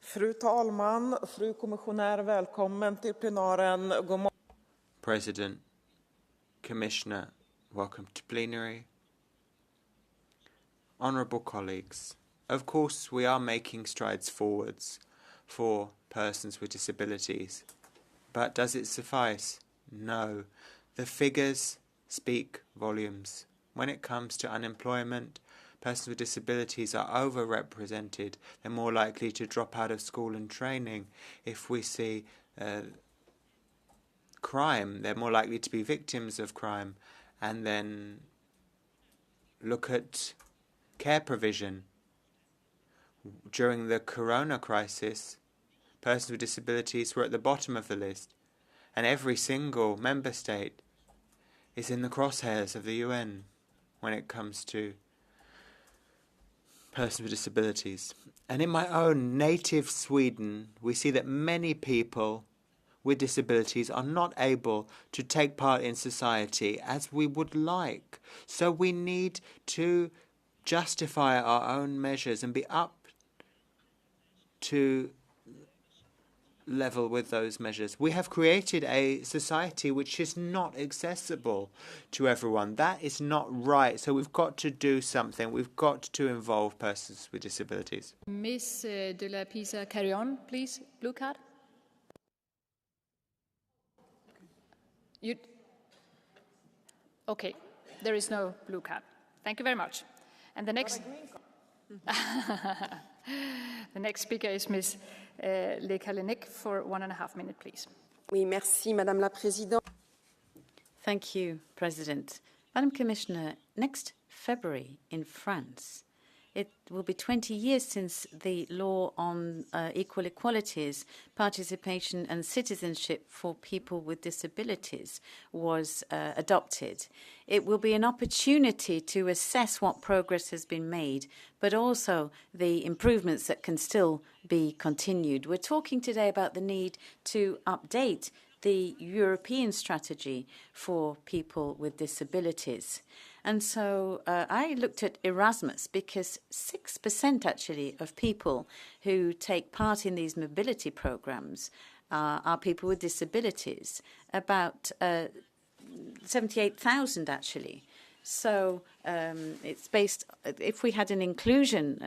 Fru talman, fru kommissionär, välkommen till plenaren. God morgon. President, Commissioner, welcome to plenary. Honourable colleagues, of course we are making strides forwards for persons with disabilities, but does it suffice? No. The figures speak volumes. When it comes to unemployment, persons with disabilities are overrepresented. They're more likely to drop out of school and training. If we see crime, they're more likely to be victims of crime. And then look at care provision. During the corona crisis, persons with disabilities were at the bottom of the list, and every single member state is in the crosshairs of the UN when it comes to persons with disabilities. And in my own native Sweden, we see that many people with disabilities are not able to take part in society as we would like. So we need to justify our own measures and be up to level with those measures. We have created a society which is not accessible to everyone. That is not right. So we've got to do something. We've got to involve persons with disabilities. Ms. de la Pisa, carry on, please. Blue card. Okay, there is no blue card. Thank you very much. And the next... The next speaker is Ms. Le Callennec for 1.5 minutes, please. Oui, merci, Madame la Présidente. Thank you, President. Madam Commissioner, next February in France, it will be 20 years since the law on equal equalities, participation and citizenship for people with disabilities was adopted. It will be an opportunity to assess what progress has been made, but also the improvements that can still be continued. We're talking today about the need to update the European strategy for people with disabilities. And so I looked at Erasmus because 6% actually of people who take part in these mobility programs are people with disabilities, about 78,000 actually. So it's based, if we had an inclusion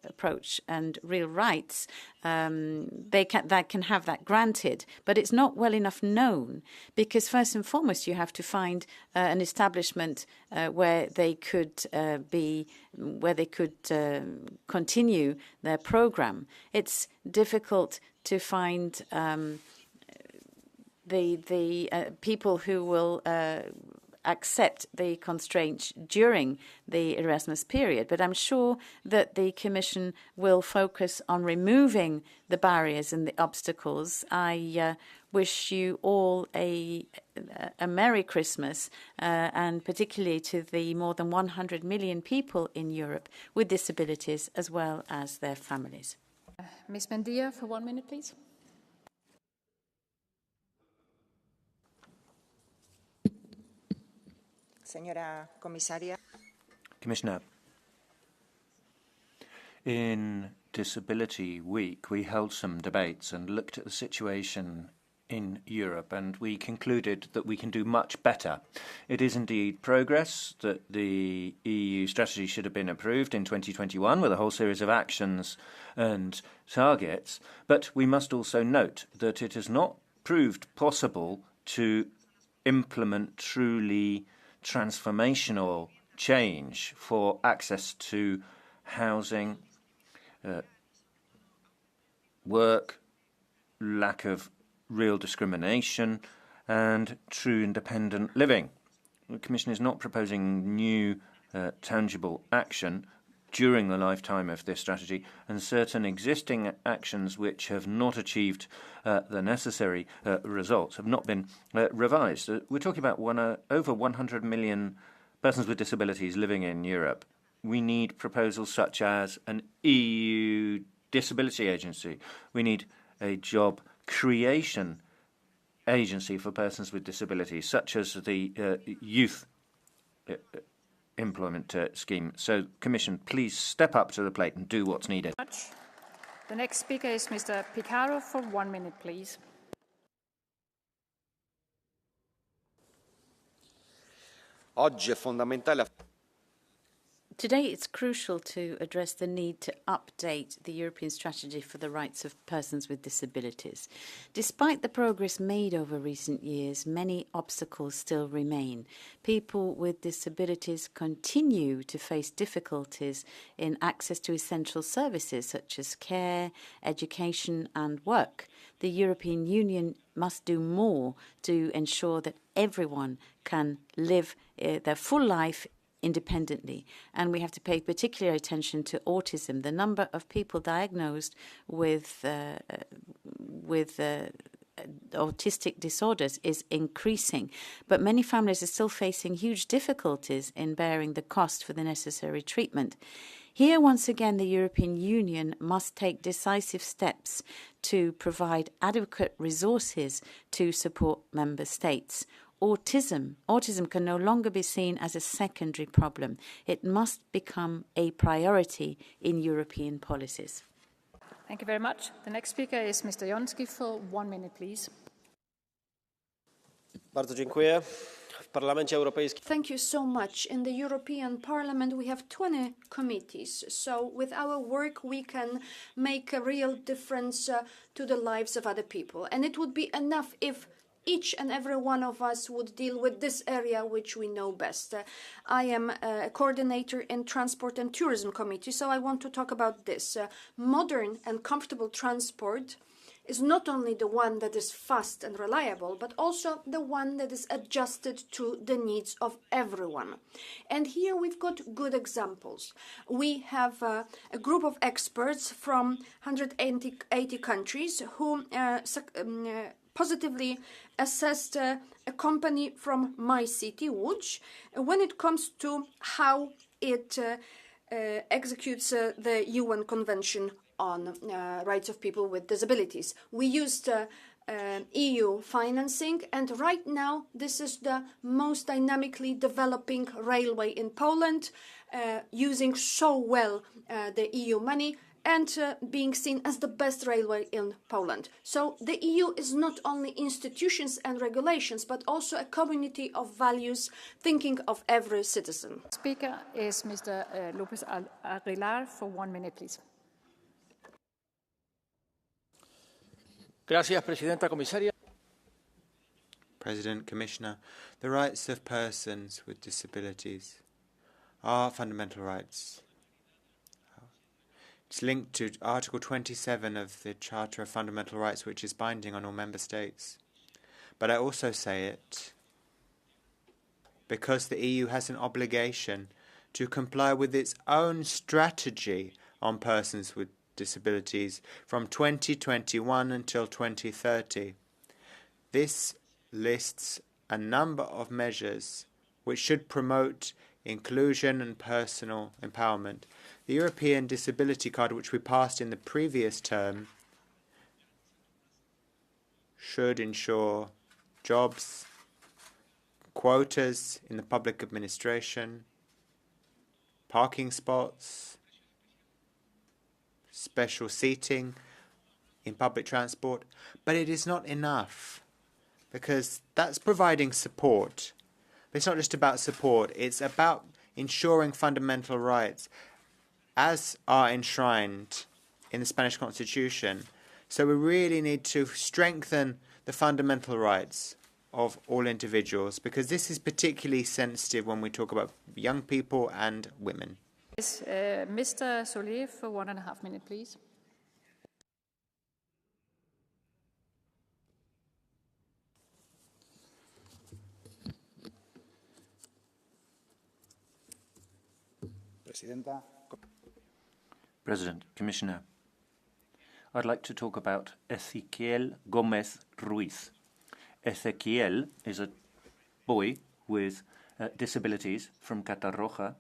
approach and real rights, they can have that granted. But it's not well enough known because first and foremost you have to find an establishment where they could continue their program. It's difficult to find the people who will accept the constraints during the Erasmus period. But I'm sure that the Commission will focus on removing the barriers and the obstacles. I wish you all a Merry Christmas, and particularly to the more than 100 million people in Europe with disabilities, as well as their families. Ms. Mendia, for 1 minute, please. Señora Comisaria. Commissioner, in Disability Week, we held some debates and looked at the situation in Europe, and we concluded that we can do much better. It is indeed progress that the EU strategy should have been approved in 2021 with a whole series of actions and targets, but we must also note that it has not proved possible to implement truly transformational change for access to housing, work, lack of real discrimination, and true independent living. The Commission is not proposing new tangible action during the lifetime of this strategy, and certain existing actions which have not achieved the necessary results have not been revised. We're talking about over 100 million persons with disabilities living in Europe. We need proposals such as an EU disability agency. We need a job creation agency for persons with disabilities, such as the youth employment scheme. So, Commission, please step up to the plate and do what's needed. The next speaker is Mr. Picaro for 1 minute, please. Oggi è fondamentale. Today, it's crucial to address the need to update the European strategy for the rights of persons with disabilities. Despite the progress made over recent years, many obstacles still remain. People with disabilities continue to face difficulties in access to essential services such as care, education and work. The European Union must do more to ensure that everyone can live their full life independently, and we have to pay particular attention to autism. The number of people diagnosed with autistic disorders is increasing, but many families are still facing huge difficulties in bearing the cost for the necessary treatment. Here, once again, the European Union must take decisive steps to provide adequate resources to support member states. Autism can no longer be seen as a secondary problem. It must become a priority in European policies. Thank you very much. The next speaker is Mr. Jonski for 1 minute, please. Bardzo dziękuję. W Parlamencie Europejskim. Thank you so much. In the European Parliament we have 20 committees, so with our work we can make a real difference to the lives of other people. And it would be enough if each and every one of us would deal with this area which we know best. I am a coordinator in Transport and Tourism Committee, so I want to talk about this. Modern and comfortable transport is not only the one that is fast and reliable, but also the one that is adjusted to the needs of everyone. And here we've got good examples. We have a group of experts from 180 countries who positively assessed a company from my city, Łódź, when it comes to how it executes the UN Convention on Rights of People with Disabilities. We used EU financing, and right now this is the most dynamically developing railway in Poland, using so well the EU money, and being seen as the best railway in Poland. So the EU is not only institutions and regulations, but also a community of values thinking of every citizen. Speaker is Mr. Lopez Aguilar for 1 minute, please. Gracias, Presidenta, Comisaria. President, Commissioner, the rights of persons with disabilities are fundamental rights. It's linked to Article 27 of the Charter of Fundamental Rights, which is binding on all member states. But I also say it because the EU has an obligation to comply with its own strategy on persons with disabilities from 2021 until 2030. This lists a number of measures which should promote inclusion and personal empowerment. The European Disability Card, which we passed in the previous term, should ensure jobs, quotas in the public administration, parking spots, special seating in public transport. But it is not enough, because that's providing support. But it's not just about support, it's about ensuring fundamental rights as are enshrined in the Spanish Constitution. So we really need to strengthen the fundamental rights of all individuals, because this is particularly sensitive when we talk about young people and women. Yes, Mr. Solé for 1.5 minutes, please. President, Commissioner, I'd like to talk about Ezequiel Gomez Ruiz. Ezequiel is a boy with disabilities from Catarroja,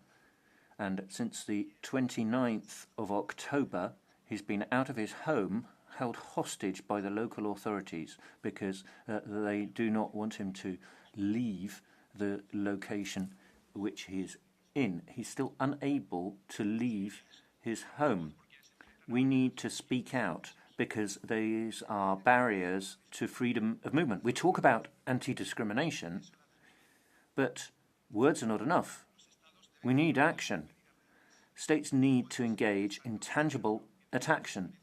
and since the 29th of October, he's been out of his home, held hostage by the local authorities because they do not want him to leave the location which he is in. He's still unable to leave his home. We need to speak out because these are barriers to freedom of movement. We talk about anti-discrimination, but words are not enough. We need action. States need to engage in tangible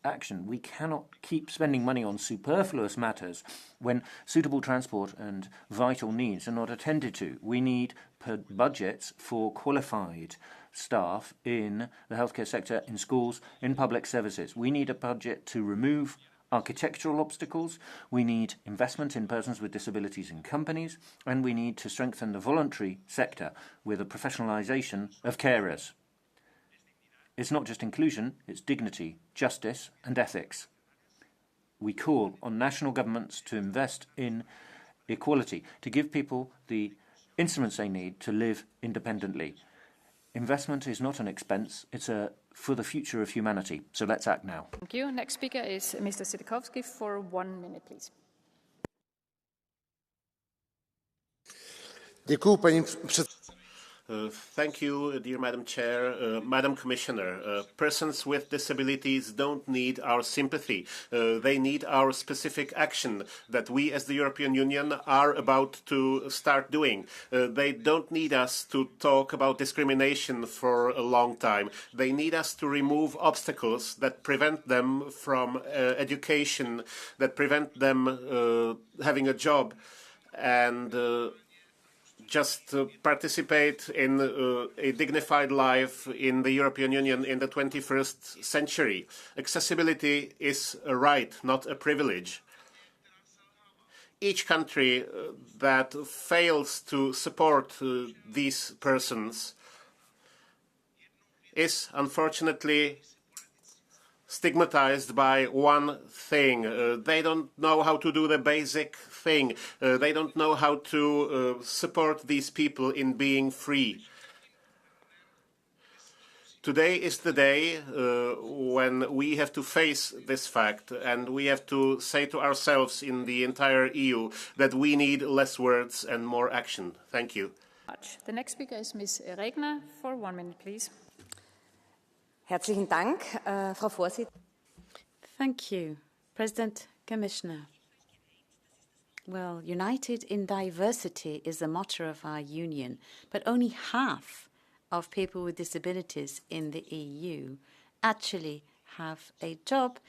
action. We cannot keep spending money on superfluous matters when suitable transport and vital needs are not attended to. We need budgets for qualified staff in the healthcare sector, in schools, in public services. We need a budget to remove architectural obstacles. We need investment in persons with disabilities in companies, and we need to strengthen the voluntary sector with a professionalisation of carers. It's not just inclusion, it's dignity, justice and ethics. We call on national governments to invest in equality, to give people the instruments they need to live independently. Investment is not an expense, it's for the future of humanity. So let's act now. Thank you. Next speaker is Mr. Sidekovsky for 1 minute, please. Thank you, dear Madam Chair, Madam Commissioner. Persons with disabilities don't need our sympathy. They need our specific action that we as the European Union are about to start doing. They don't need us to talk about discrimination for a long time. They need us to remove obstacles that prevent them from education, that prevent them having a job, and just participate in a dignified life in the European Union in the 21st century. Accessibility is a right, not a privilege. Each country that fails to support these persons is unfortunately stigmatized by one thing. They don't know how to do the basic thing. They don't know how to support these people in being free. Today is the day when we have to face this fact, and we have to say to ourselves in the entire EU that we need less words and more action. Thank you. The next speaker is Ms. Regner for 1 minute, please. Herzlichen Dank, Frau Vorsitzende. Thank you, President, Commissioner. Well, united in diversity is the motto of our union, but only half of people with disabilities in the EU actually have a job,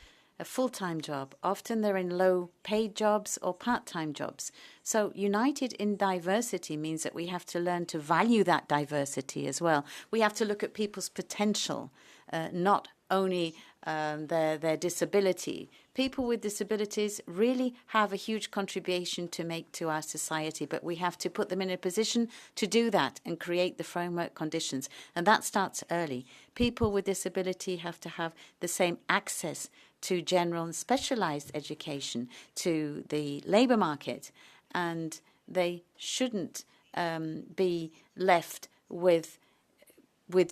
a full-time job. Often they're in low-paid jobs or part-time jobs. So united in diversity means that we have to learn to value that diversity as well. We have to look at people's potential, not only their disability. People with disabilities really have a huge contribution to make to our society, but we have to put them in a position to do that and create the framework conditions. And that starts early. People with disability have to have the same access to general and specialized education, to the labor market, and they shouldn't be left with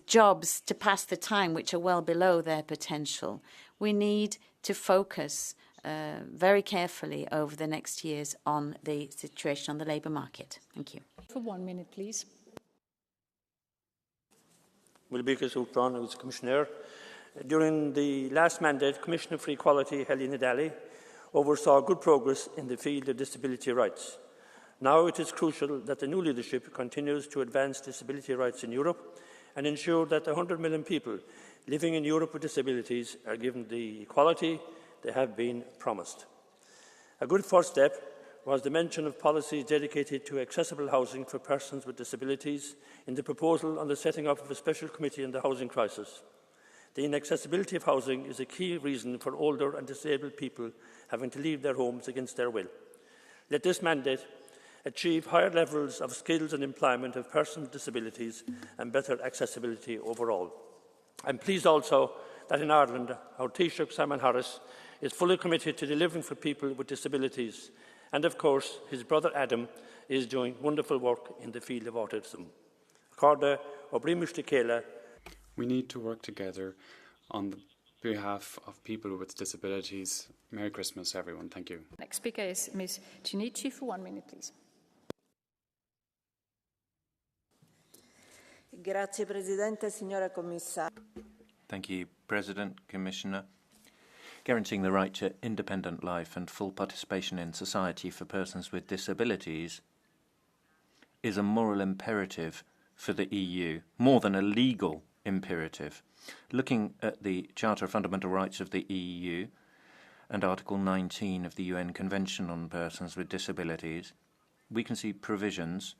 jobs to pass the time which are well below their potential. We need to focus very carefully over the next years on the situation on the labour market. Thank you. For 1 minute, please. Commissioner. During the last mandate, Commissioner for Equality, Helena Dalli, oversaw good progress in the field of disability rights. Now it is crucial that the new leadership continues to advance disability rights in Europe and ensure that the 100 million people living in Europe with disabilities are given the equality they have been promised. A good first step was the mention of policies dedicated to accessible housing for persons with disabilities in the proposal on the setting up of a special committee on the housing crisis. The inaccessibility of housing is a key reason for older and disabled people having to leave their homes against their will. Let this mandate achieve higher levels of skills and employment of persons with disabilities and better accessibility overall. I'm pleased also that in Ireland, our Taoiseach Simon Harris is fully committed to delivering for people with disabilities, and of course his brother Adam is doing wonderful work in the field of autism. We need to work together on behalf of people with disabilities. Merry Christmas, everyone. Thank you. Next speaker is Ms. Chinichi for 1 minute, please. Grazie Presidente, signora Commissaria. Thank you, President, Commissioner. Guaranteeing the right to independent life and full participation in society for persons with disabilities is a moral imperative for the EU, more than a legal imperative. Looking at the Charter of Fundamental Rights of the EU and Article 19 of the UN Convention on Persons with Disabilities, we can see provisions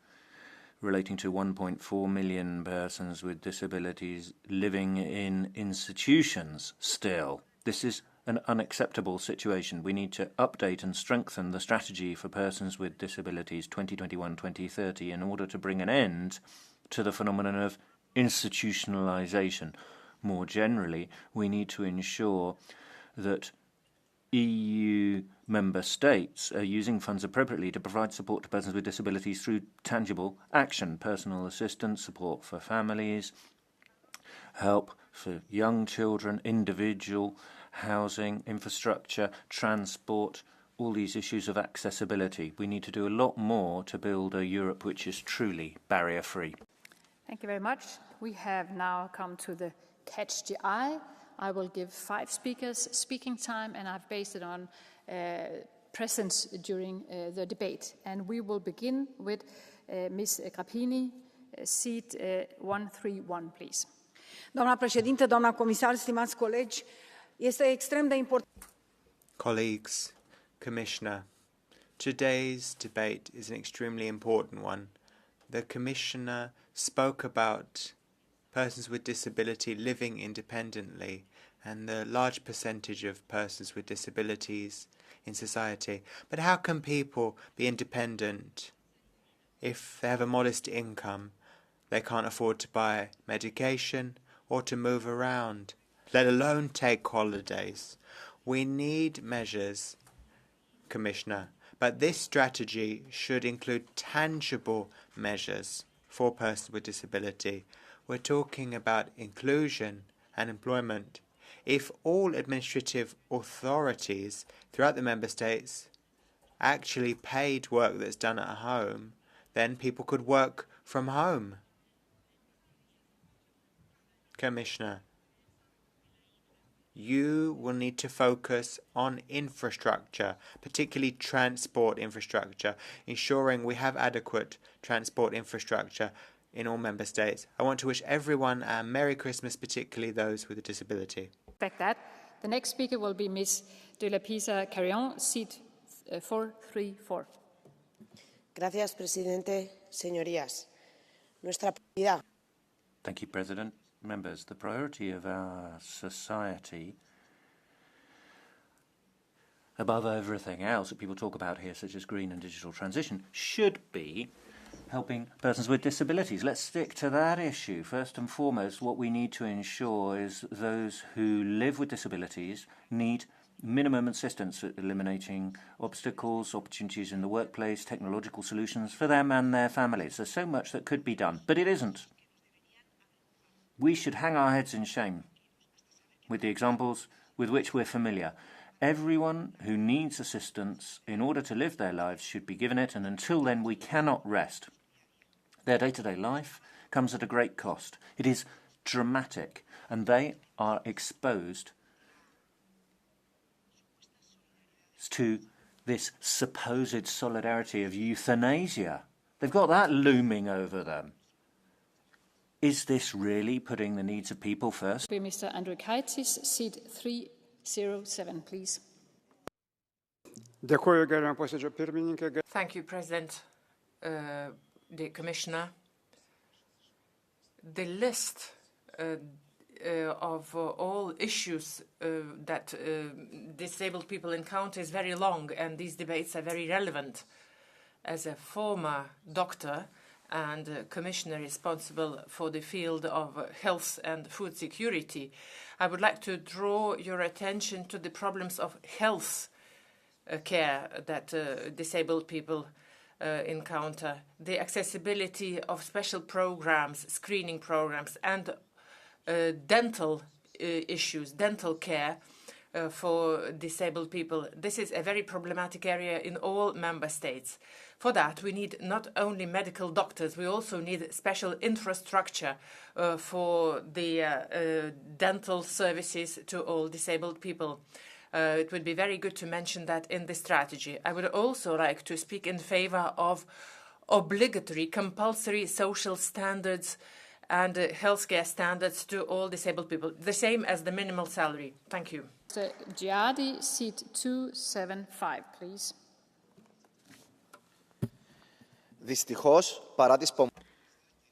relating to 1.4 million persons with disabilities living in institutions still. This is an unacceptable situation. We need to update and strengthen the strategy for persons with disabilities 2021-2030 in order to bring an end to the phenomenon of institutionalization. More generally, we need to ensure that EU member states are using funds appropriately to provide support to persons with disabilities through tangible action, personal assistance, support for families, help for young children, individual housing, infrastructure, transport, all these issues of accessibility. We need to do a lot more to build a Europe which is truly barrier-free. Thank you very much. We have now come to the Catch the Eye. I will give 5 speakers speaking time, and I've based it on presence during the debate. And we will begin with Ms. Grappini, seat 131, please. Doamna președintă, doamna comisar, stimați colegi, este extrem de important. Colleagues, Commissioner, today's debate is an extremely important one. The Commissioner spoke about persons with disability living independently and the large percentage of persons with disabilities in society. But how can people be independent if they have a modest income? They can't afford to buy medication or to move around, let alone take holidays. We need measures, Commissioner, but this strategy should include tangible measures for persons with disability. We're talking about inclusion and employment. If all administrative authorities throughout the member states actually paid work that's done at home, then people could work from home. Commissioner, you will need to focus on infrastructure, particularly transport infrastructure, ensuring we have adequate transport infrastructure in all member states. I want to wish everyone a Merry Christmas, particularly those with a disability. Respect that. The next speaker will be Ms. De La Pisa Carrion, seat 434. Gracias, Presidente. Señorías, nuestra prioridad. Thank you, President. Members, the priority of our society above everything else that people talk about here, such as green and digital transition, should be helping persons with disabilities. Let's stick to that issue. First and foremost, what we need to ensure is those who live with disabilities need minimum assistance at eliminating obstacles, opportunities in the workplace, technological solutions for them and their families. There's so much that could be done, but it isn't. We should hang our heads in shame with the examples with which we're familiar. Everyone who needs assistance in order to live their lives should be given it, and until then we cannot rest. Their day-to-day life comes at a great cost. It is dramatic, and they are exposed to this supposed solidarity of euthanasia. They've got that looming over them. Is this really putting the needs of people first? Mr. Andriukaitis, seat 307, please. Thank you, President. The Commissioner. The list of all issues that disabled people encounter is very long, and these debates are very relevant. As a former doctor and Commissioner responsible for the field of health and food security, I would like to draw your attention to the problems of health care that disabled people encounter, the accessibility of special programs, screening programs, and dental issues, dental care for disabled people. This is a very problematic area in all member states. For that, we need not only medical doctors, we also need special infrastructure for the dental services to all disabled people. It would be very good to mention that in the strategy. I would also like to speak in favor of obligatory, compulsory social standards and healthcare standards to all disabled people, the same as the minimal salary. Thank you. Mr. Giardi, seat 275, please.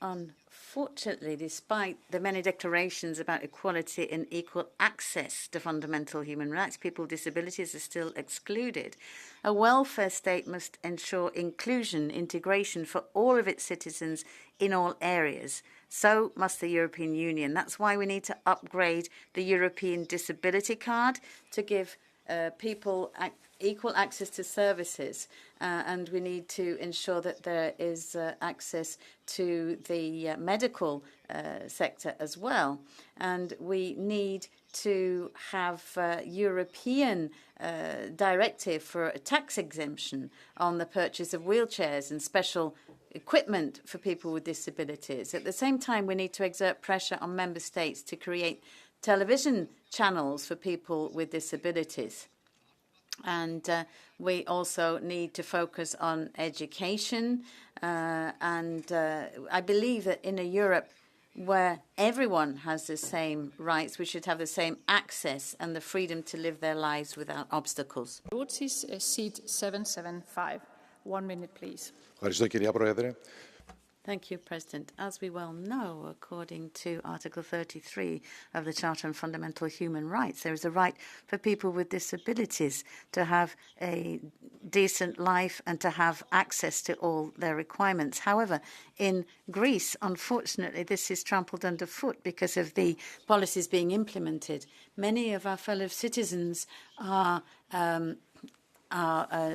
Unfortunately, despite the many declarations about equality and equal access to fundamental human rights, people with disabilities are still excluded. A welfare state must ensure inclusion, integration for all of its citizens in all areas. So must the European Union. That's why we need to upgrade the European Disability Card to give people equal access to services, and we need to ensure that there is access to the medical sector as well. And we need to have European directive for a tax exemption on the purchase of wheelchairs and special equipment for people with disabilities. At the same time, we need to exert pressure on member states to create television channels for people with disabilities. And we also need to focus on education. I believe that in a Europe where everyone has the same rights, we should have the same access and the freedom to live their lives without obstacles. Otis, seat 775. 1 minute, please. Thank you, President. As we well know, according to Article 33 of the Charter on Fundamental Human Rights, there is a right for people with disabilities to have a decent life and to have access to all their requirements. However, in Greece, unfortunately, this is trampled underfoot because of the policies being implemented. Many of our fellow citizens are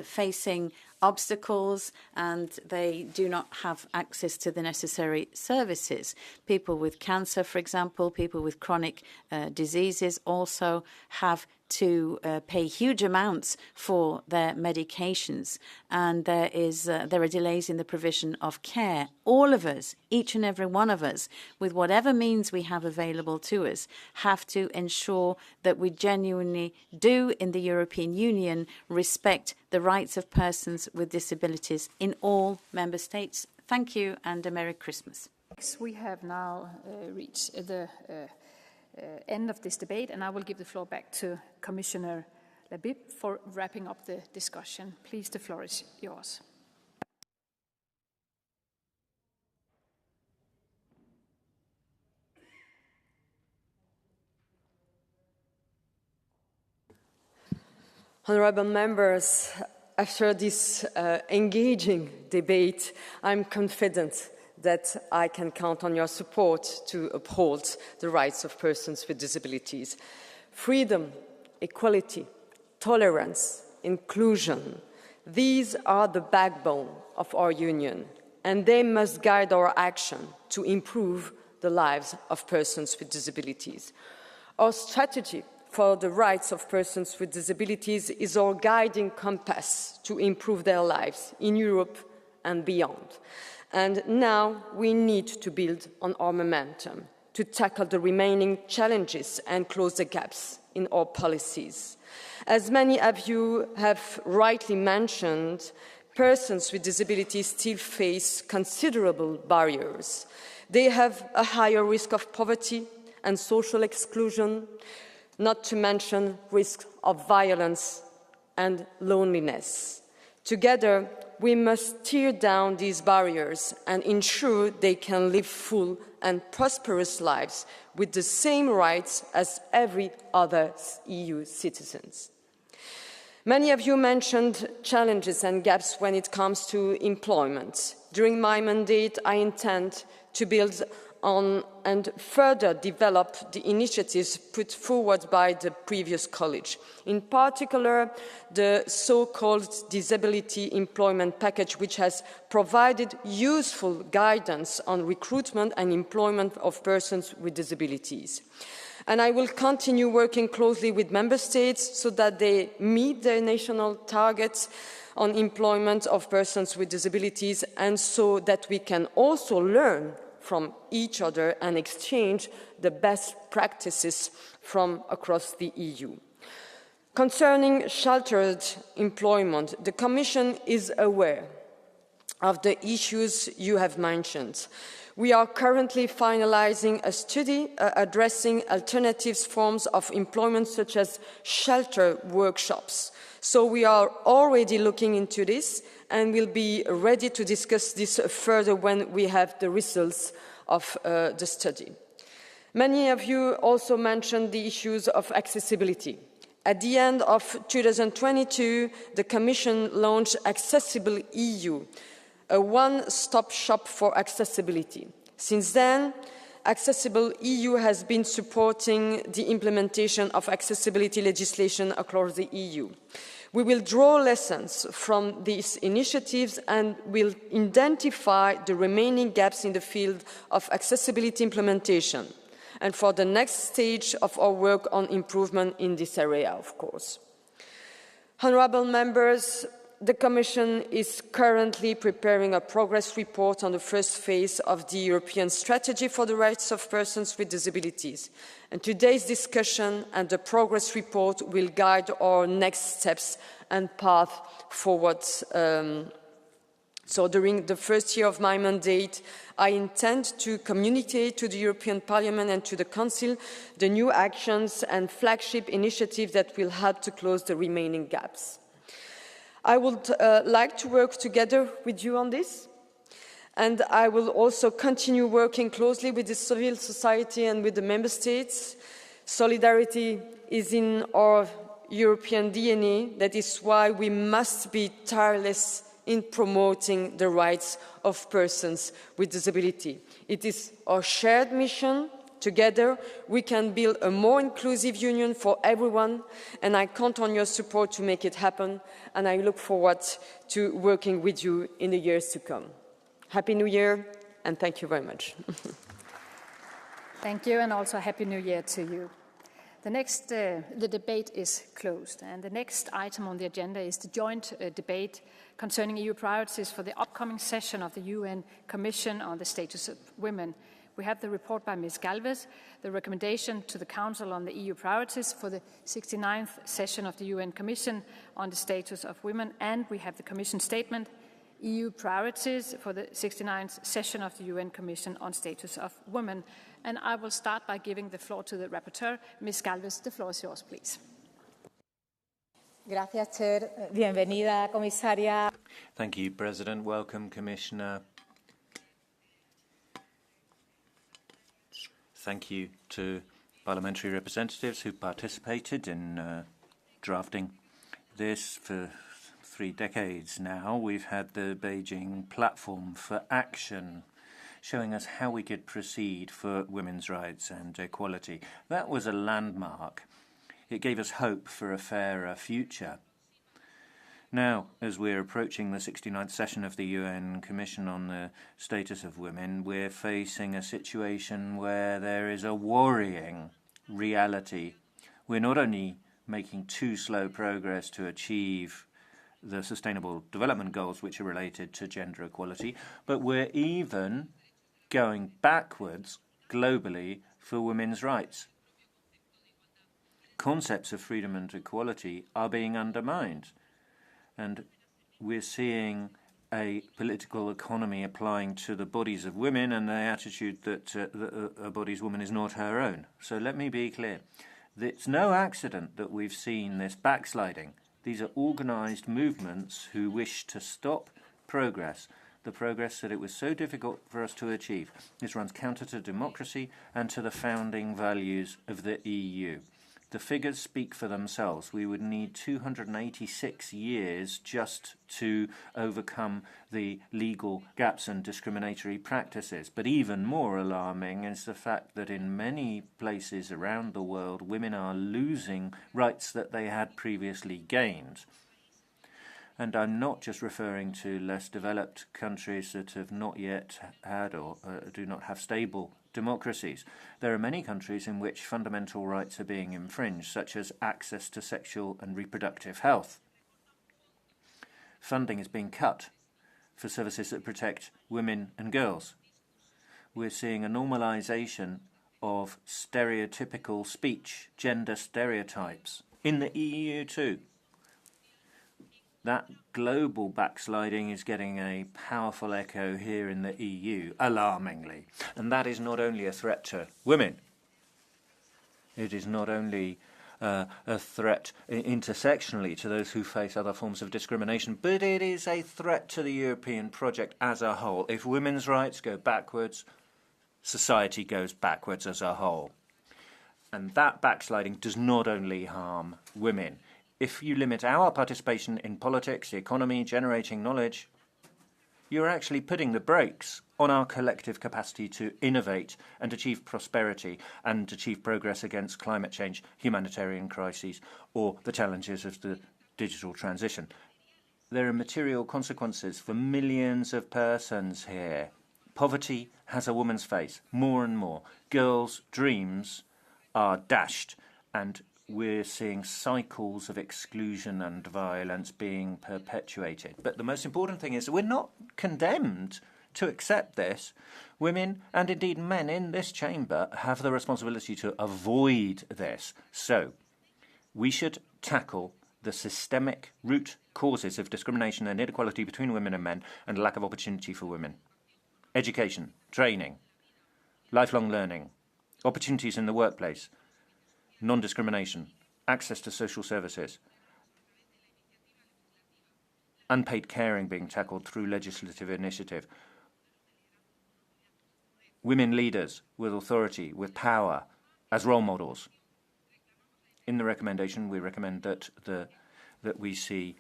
facing obstacles, and they do not have access to the necessary services. People with cancer, for example, people with chronic diseases also have to pay huge amounts for their medications, and there are delays in the provision of care. All of us, each and every one of us, with whatever means we have available to us, have to ensure that we genuinely do in the European Union respect the rights of persons with disabilities in all member states. Thank you, and a Merry Christmas. We have now reached the end of this debate, and I will give the floor back to Commissioner Labib for wrapping up the discussion. Please, the floor is yours. Honourable members, after this engaging debate, I'm confident that I can count on your support to uphold the rights of persons with disabilities. Freedom, equality, tolerance, inclusion, these are the backbone of our union, and they must guide our action to improve the lives of persons with disabilities. Our strategy for the rights of persons with disabilities is our guiding compass to improve their lives in Europe and beyond. And now we need to build on our momentum to tackle the remaining challenges and close the gaps in our policies. As many of you have rightly mentioned, persons with disabilities still face considerable barriers. They have a higher risk of poverty and social exclusion, not to mention risk of violence and loneliness. Together, we must tear down these barriers and ensure they can live full and prosperous lives with the same rights as every other EU citizens. Many of you mentioned challenges and gaps when it comes to employment. During my mandate, I intend to build on and further develop the initiatives put forward by the previous college. In particular, the so-called Disability Employment Package, which has provided useful guidance on recruitment and employment of persons with disabilities. And I will continue working closely with Member States so that they meet their national targets on employment of persons with disabilities, and so that we can also learn from each other and exchange the best practices from across the EU. Concerning sheltered employment, the Commission is aware of the issues you have mentioned. We are currently finalising a study addressing alternative forms of employment, such as shelter workshops. So we are already looking into this and will be ready to discuss this further when we have the results of the study. Many of you also mentioned the issues of accessibility. At the end of 2022, the Commission launched Accessible EU, a one-stop shop for accessibility. Since then, Accessible EU has been supporting the implementation of accessibility legislation across the EU. We will draw lessons from these initiatives and will identify the remaining gaps in the field of accessibility implementation, and for the next stage of our work on improvement in this area, of course. Honourable members, the Commission is currently preparing a progress report on the first phase of the European Strategy for the Rights of Persons with Disabilities. And today's discussion and the progress report will guide our next steps and path forward. So during the first year of my mandate, I intend to communicate to the European Parliament and to the Council the new actions and flagship initiatives that will help to close the remaining gaps. I would like to work together with you on this, and I will also continue working closely with the civil society and with the Member States. Solidarity is in our European DNA. That is why we must be tireless in promoting the rights of persons with disability. It is our shared mission. Together, we can build a more inclusive union for everyone, and I count on your support to make it happen, and I look forward to working with you in the years to come. Happy New Year, and thank you very much. Thank you, and also Happy New Year to you. The debate is closed, and the next item on the agenda is the joint debate concerning EU priorities for the upcoming session of the UN Commission on the Status of Women. We have the report by Ms. Galvez, the recommendation to the Council on the EU priorities for the 69th session of the UN Commission on the Status of Women, and we have the Commission statement, EU priorities for the 69th session of the UN Commission on Status of Women. And I will start by giving the floor to the rapporteur. Ms. Galvez, the floor is yours, please. Gracias, Chair. Bienvenida, Comisaria. Thank you, President. Welcome, Commissioner. Thank you to parliamentary representatives who participated in drafting this for 3 decades now. We've had the Beijing Platform for Action, showing us how we could proceed for women's rights and equality. That was a landmark. It gave us hope for a fairer future. Now, as we're approaching the 69th session of the UN Commission on the Status of Women, we're facing a situation where there is a worrying reality. We're not only making too slow progress to achieve the Sustainable Development Goals, which are related to gender equality, but we're even going backwards globally for women's rights. Concepts of freedom and equality are being undermined, and we're seeing a political economy applying to the bodies of women and the attitude that a body's woman is not her own. So let me be clear. It's no accident that we've seen this backsliding. These are organised movements who wish to stop progress, the progress that it was so difficult for us to achieve. This runs counter to democracy and to the founding values of the EU. The figures speak for themselves. We would need 286 years just to overcome the legal gaps and discriminatory practices. But even more alarming is the fact that in many places around the world, women are losing rights that they had previously gained. And I'm not just referring to less developed countries that have not yet had or do not have stable democracies. There are many countries in which fundamental rights are being infringed, such as access to sexual and reproductive health. Funding is being cut for services that protect women and girls. We're seeing a normalization of stereotypical speech, gender stereotypes, in the EU too. That global backsliding is getting a powerful echo here in the EU, alarmingly. And that is not only a threat to women. It is not only a threat intersectionally to those who face other forms of discrimination, but it is a threat to the European project as a whole. If women's rights go backwards, society goes backwards as a whole. And that backsliding does not only harm women. If you limit our participation in politics, the economy, generating knowledge, you're actually putting the brakes on our collective capacity to innovate and achieve prosperity and achieve progress against climate change, humanitarian crises, or the challenges of the digital transition. There are material consequences for millions of persons here. Poverty has a woman's face, more and more. Girls' dreams are dashed, and we're seeing cycles of exclusion and violence being perpetuated. But the most important thing is that we're not condemned to accept this. Women, and indeed men in this chamber, have the responsibility to avoid this. So we should tackle the systemic root causes of discrimination and inequality between women and men and lack of opportunity for women. Education, training, lifelong learning, opportunities in the workplace, non-discrimination, access to social services, unpaid caring being tackled through legislative initiative, women leaders with authority, with power, as role models. In the recommendation, we recommend that we see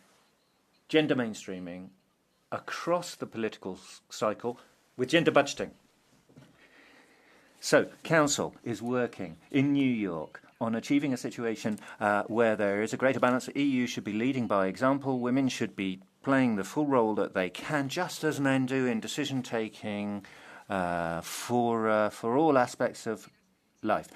gender mainstreaming across the political cycle with gender budgeting. So, Council is working in New York on achieving a situation where there is a greater balance. The EU should be leading by example. Women should be playing the full role that they can, just as men do, in decision-taking for all aspects of life.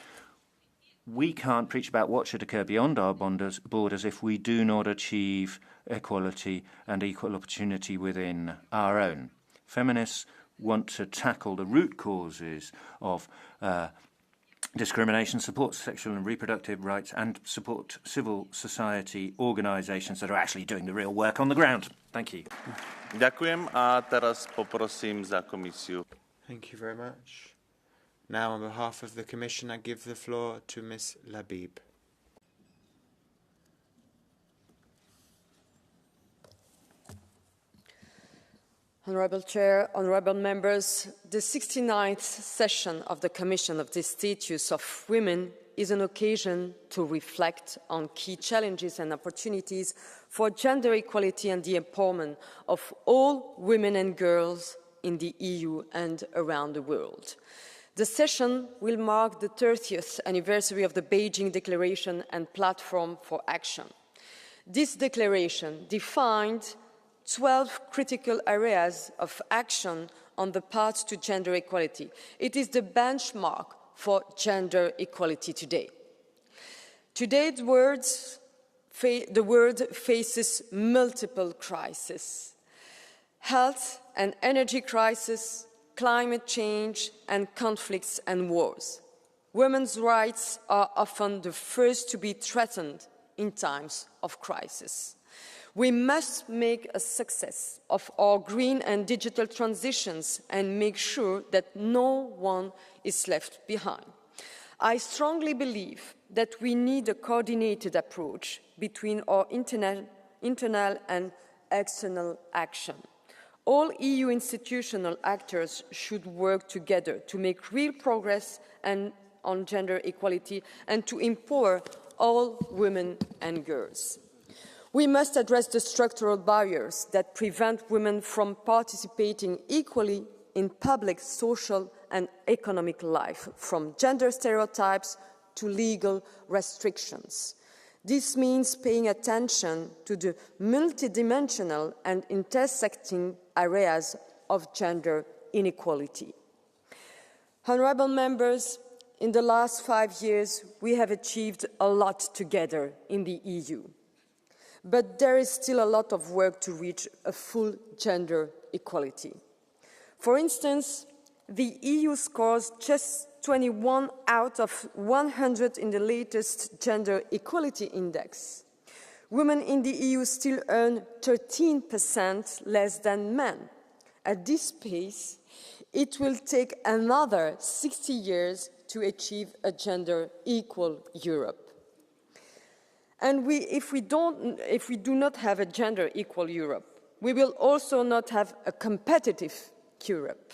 We can't preach about what should occur beyond our borders if we do not achieve equality and equal opportunity within our own. Feminists want to tackle the root causes of discrimination, support sexual and reproductive rights, and support civil society organisations that are actually doing the real work on the ground. Thank you. Ďakujem a teraz poprosím za komisiu. Thank you very much. Now, on behalf of the Commission, I give the floor to Ms. Labib. Honourable Chair, honourable members, the 69th session of the Commission of the Status of Women is an occasion to reflect on key challenges and opportunities for gender equality and the empowerment of all women and girls in the EU and around the world. The session will mark the 30th anniversary of the Beijing Declaration and Platform for Action. This declaration defined 12 critical areas of action on the path to gender equality. It is the benchmark for gender equality today. Today, the world faces multiple crises: health and energy crisis, climate change, and conflicts and wars. Women's rights are often the first to be threatened in times of crisis. We must make a success of our green and digital transitions and make sure that no one is left behind. I strongly believe that we need a coordinated approach between our internal and external action. All EU institutional actors should work together to make real progress on gender equality and to empower all women and girls. We must address the structural barriers that prevent women from participating equally in public, social and economic life, from gender stereotypes to legal restrictions. This means paying attention to the multidimensional and intersecting areas of gender inequality. Honourable members, in the last 5 years, we have achieved a lot together in the EU. But there is still a lot of work to reach a full gender equality. For instance, the EU scores just 21 out of 100 in the latest Gender Equality Index. Women in the EU still earn 13% less than men. At this pace, it will take another 60 years to achieve a gender-equal Europe. And if we do not have a gender-equal Europe, we will also not have a competitive Europe.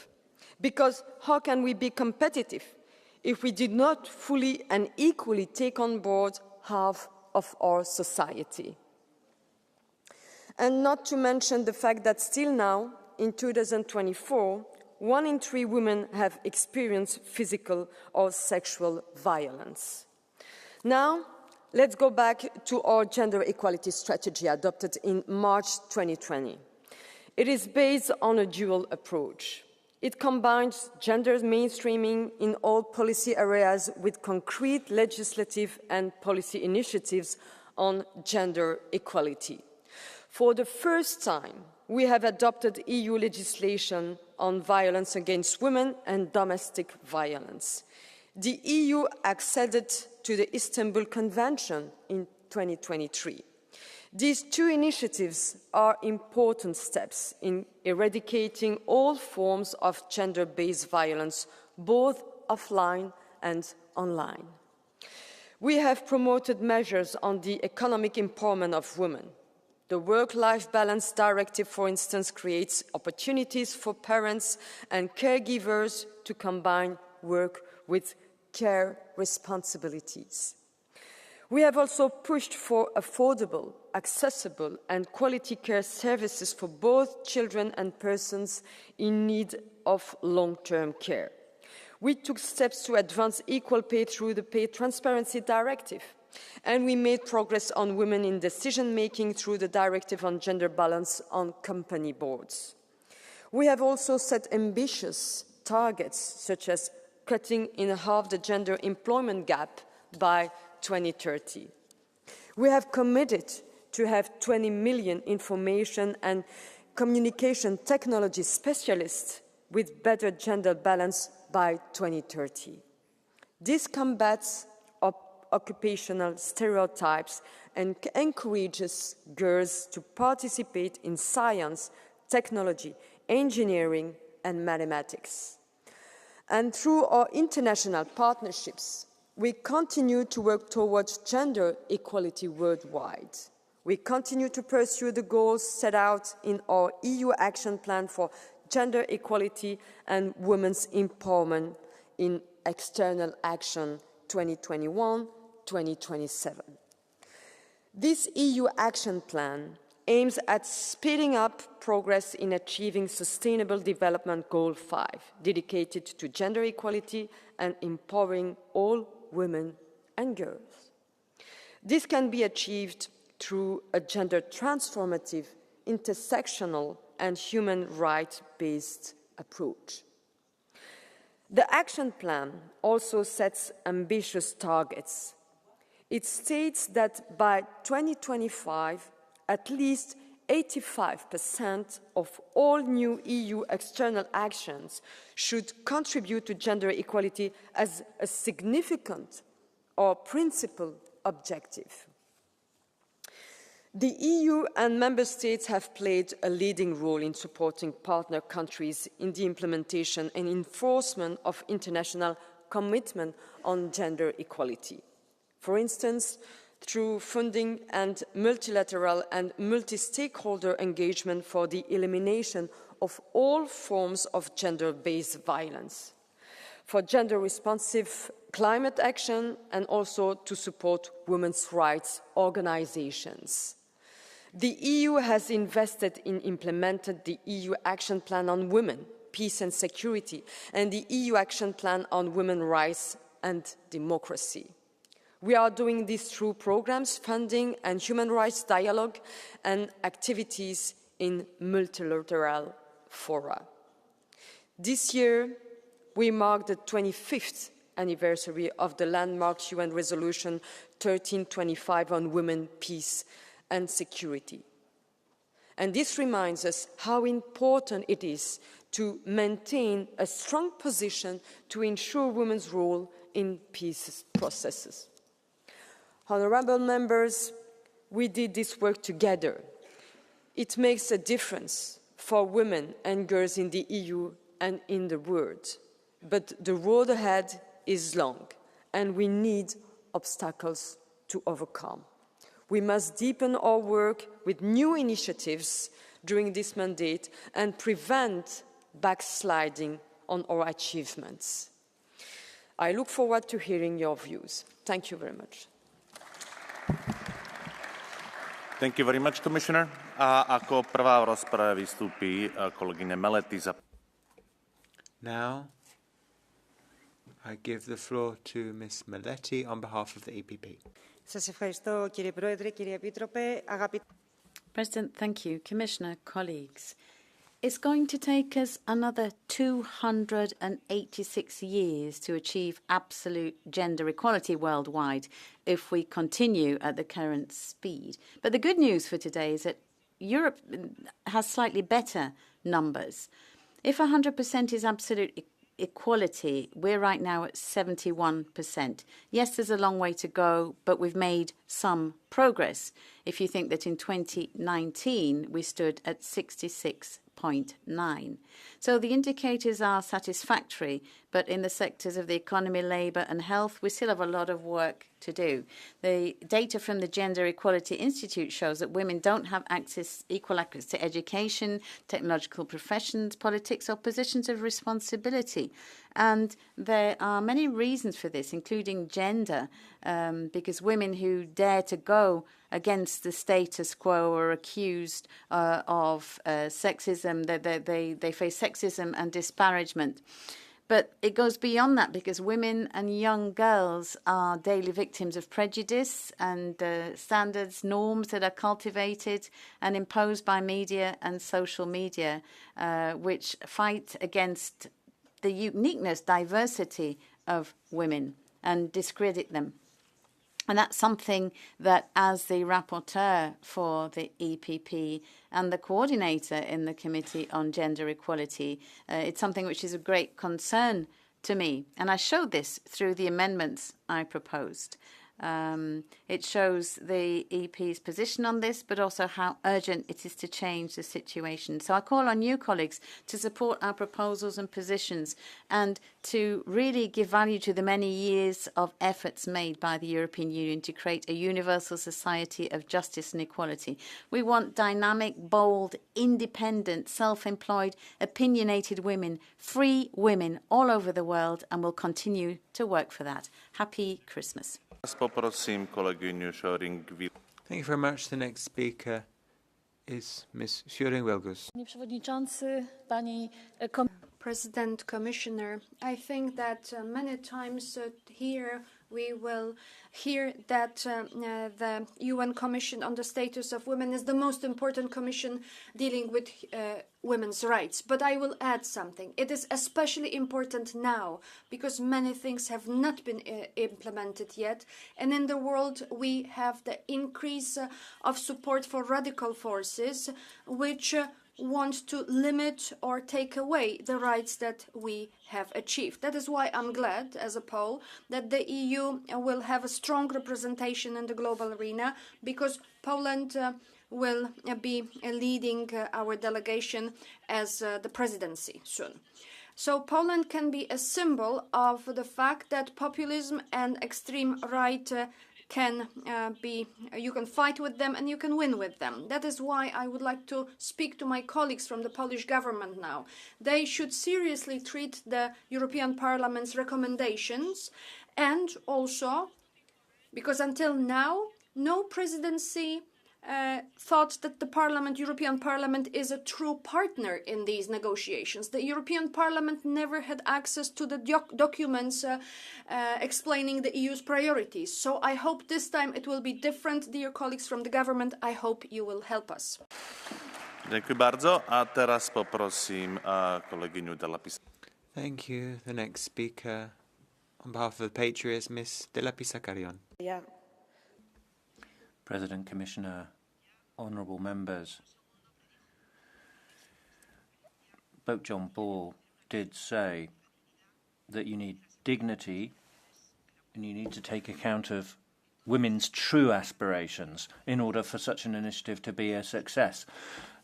Because how can we be competitive if we did not fully and equally take on board half of our society? And not to mention the fact that still now, in 2024, 1 in 3 women have experienced physical or sexual violence. Now, let's go back to our gender equality strategy adopted in March 2020. It is based on a dual approach. It combines gender mainstreaming in all policy areas with concrete legislative and policy initiatives on gender equality. For the first time, we have adopted EU legislation on violence against women and domestic violence. The EU acceded to the Istanbul Convention in 2023. These 2 initiatives are important steps in eradicating all forms of gender-based violence, both offline and online. We have promoted measures on the economic empowerment of women. The Work-Life Balance Directive, for instance, creates opportunities for parents and caregivers to combine work with care responsibilities. We have also pushed for affordable, accessible and quality care services for both children and persons in need of long-term care. We took steps to advance equal pay through the Pay Transparency Directive, and we made progress on women in decision-making through the Directive on Gender Balance on company boards. We have also set ambitious targets, such as cutting in half the gender employment gap by 2030. We have committed to have 20 million information and communication technology specialists with better gender balance by 2030. This combats occupational stereotypes and encourages girls to participate in science, technology, engineering, and mathematics. And through our international partnerships, we continue to work towards gender equality worldwide. We continue to pursue the goals set out in our EU Action Plan for Gender Equality and Women's Empowerment in External Action 2021-2027. This EU action plan aims at speeding up progress in achieving Sustainable Development Goal 5, dedicated to gender equality and empowering all women and girls. This can be achieved through a gender transformative, intersectional and human rights-based approach. The action plan also sets ambitious targets. It states that by 2025, at least 85% of all new EU external actions should contribute to gender equality as a significant or principal objective. The EU and Member States have played a leading role in supporting partner countries in the implementation and enforcement of international commitment on gender equality. For instance, through funding and multilateral and multi-stakeholder engagement for the elimination of all forms of gender-based violence, for gender-responsive climate action, and also to support women's rights organizations. The EU has invested in implementing the EU Action Plan on Women, Peace and Security, and the EU Action Plan on Women's Rights and Democracy. We are doing this through programs, funding, and human rights dialogue and activities in multilateral fora. This year, we mark the 25th anniversary of the landmark UN Resolution 1325 on women, peace, and security. And this reminds us how important it is to maintain a strong position to ensure women's role in peace processes. Honourable members, we did this work together. It makes a difference for women and girls in the EU and in the world. But the road ahead is long, and we need obstacles to overcome. We must deepen our work with new initiatives during this mandate and prevent backsliding on our achievements. I look forward to hearing your views. Thank you very much. Thank you very much, Commissioner. A ako prvá v rozprave vystúpi kolegyňa Melety za... Now, I give the floor to Ms. Melety on behalf of the EPP. President, thank you. Commissioner, colleagues. It's going to take us another 286 years to achieve absolute gender equality worldwide if we continue at the current speed. But the good news for today is that Europe has slightly better numbers. If 100% is absolute equality, we're right now at 71%. Yes, there's a long way to go, but we've made some progress. If you think that in 2019 we stood at 66.9. So the indicators are satisfactory, but in the sectors of the economy, labour and health, we still have a lot of work to do. The data from the Gender Equality Institute shows that women don't have equal access to education, technological professions, politics or positions of responsibility. And there are many reasons for this, including gender, because women who dare to go against the status quo are accused of sexism, they face sexism and disparagement. But it goes beyond that, because women and young girls are daily victims of prejudice and standards, norms that are cultivated and imposed by media and social media, which fight against the uniqueness, diversity of women and discredit them. And that's something that, as the rapporteur for the EPP and the coordinator in the Committee on Gender Equality, it's something which is of great concern to me. And I showed this through the amendments I proposed. It shows the EP's position on this, but also how urgent it is to change the situation. So I call on you, colleagues, to support our proposals and positions and to really give value to the many years of efforts made by the European Union to create a universal society of justice and equality. We want dynamic, bold, independent, self-employed, opinionated women, free women all over the world, and will continue to work for that. Happy Christmas. Thank you very much. The next speaker is Ms. Sjöring-Wilgus. President, Commissioner, I think that many times here we will hear that the UN Commission on the Status of Women is the most important commission dealing with women's rights. But I will add something. It is especially important now because many things have not been implemented yet. And in the world, we have the increase of support for radical forces, which want to limit or take away the rights that we have achieved. That is why I'm glad, as a Pole, that the EU will have a strong representation in the global arena, because Poland will be leading our delegation as the presidency soon. So Poland can be a symbol of the fact that populism and extreme right you can fight with them and you can win with them. That is why I would like to speak to my colleagues from the Polish government now. They should seriously treat the European Parliament's recommendations, and also, because until now, no presidency thought that the European Parliament is a true partner in these negotiations. The European Parliament never had access to the documents explaining the EU's priorities. So I hope this time it will be different, dear colleagues from the government. I hope you will help us. Dziękuję bardzo. A teraz poprosim kolegyniu Della Pisa. Thank you. The next speaker on behalf of the Patriots, Ms. Della Pisa-Carrion. Yeah. President, Commissioner, honourable members, Pope John Paul did say that you need dignity and you need to take account of women's true aspirations in order for such an initiative to be a success.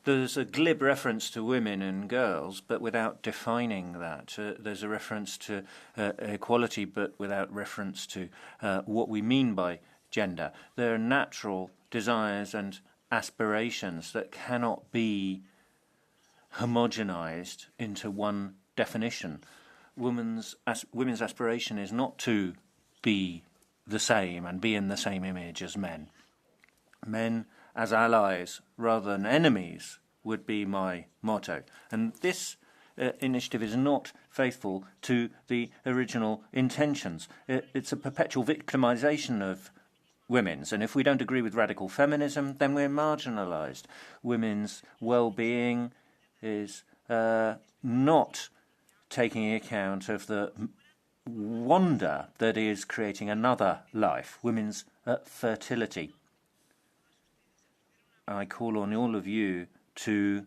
There's a glib reference to women and girls, but without defining that. There's a reference to equality, but without reference to what we mean by gender. There are natural desires and aspirations that cannot be homogenized into one definition. Women's aspiration is not to be the same and be in the same image as men. Men as allies rather than enemies would be my motto. And this initiative is not faithful to the original intentions. It's a perpetual victimization of women's, and if we don't agree with radical feminism, then we're marginalized. Women's well-being is not taking account of the wonder that is creating another life, women's fertility. I call on all of you to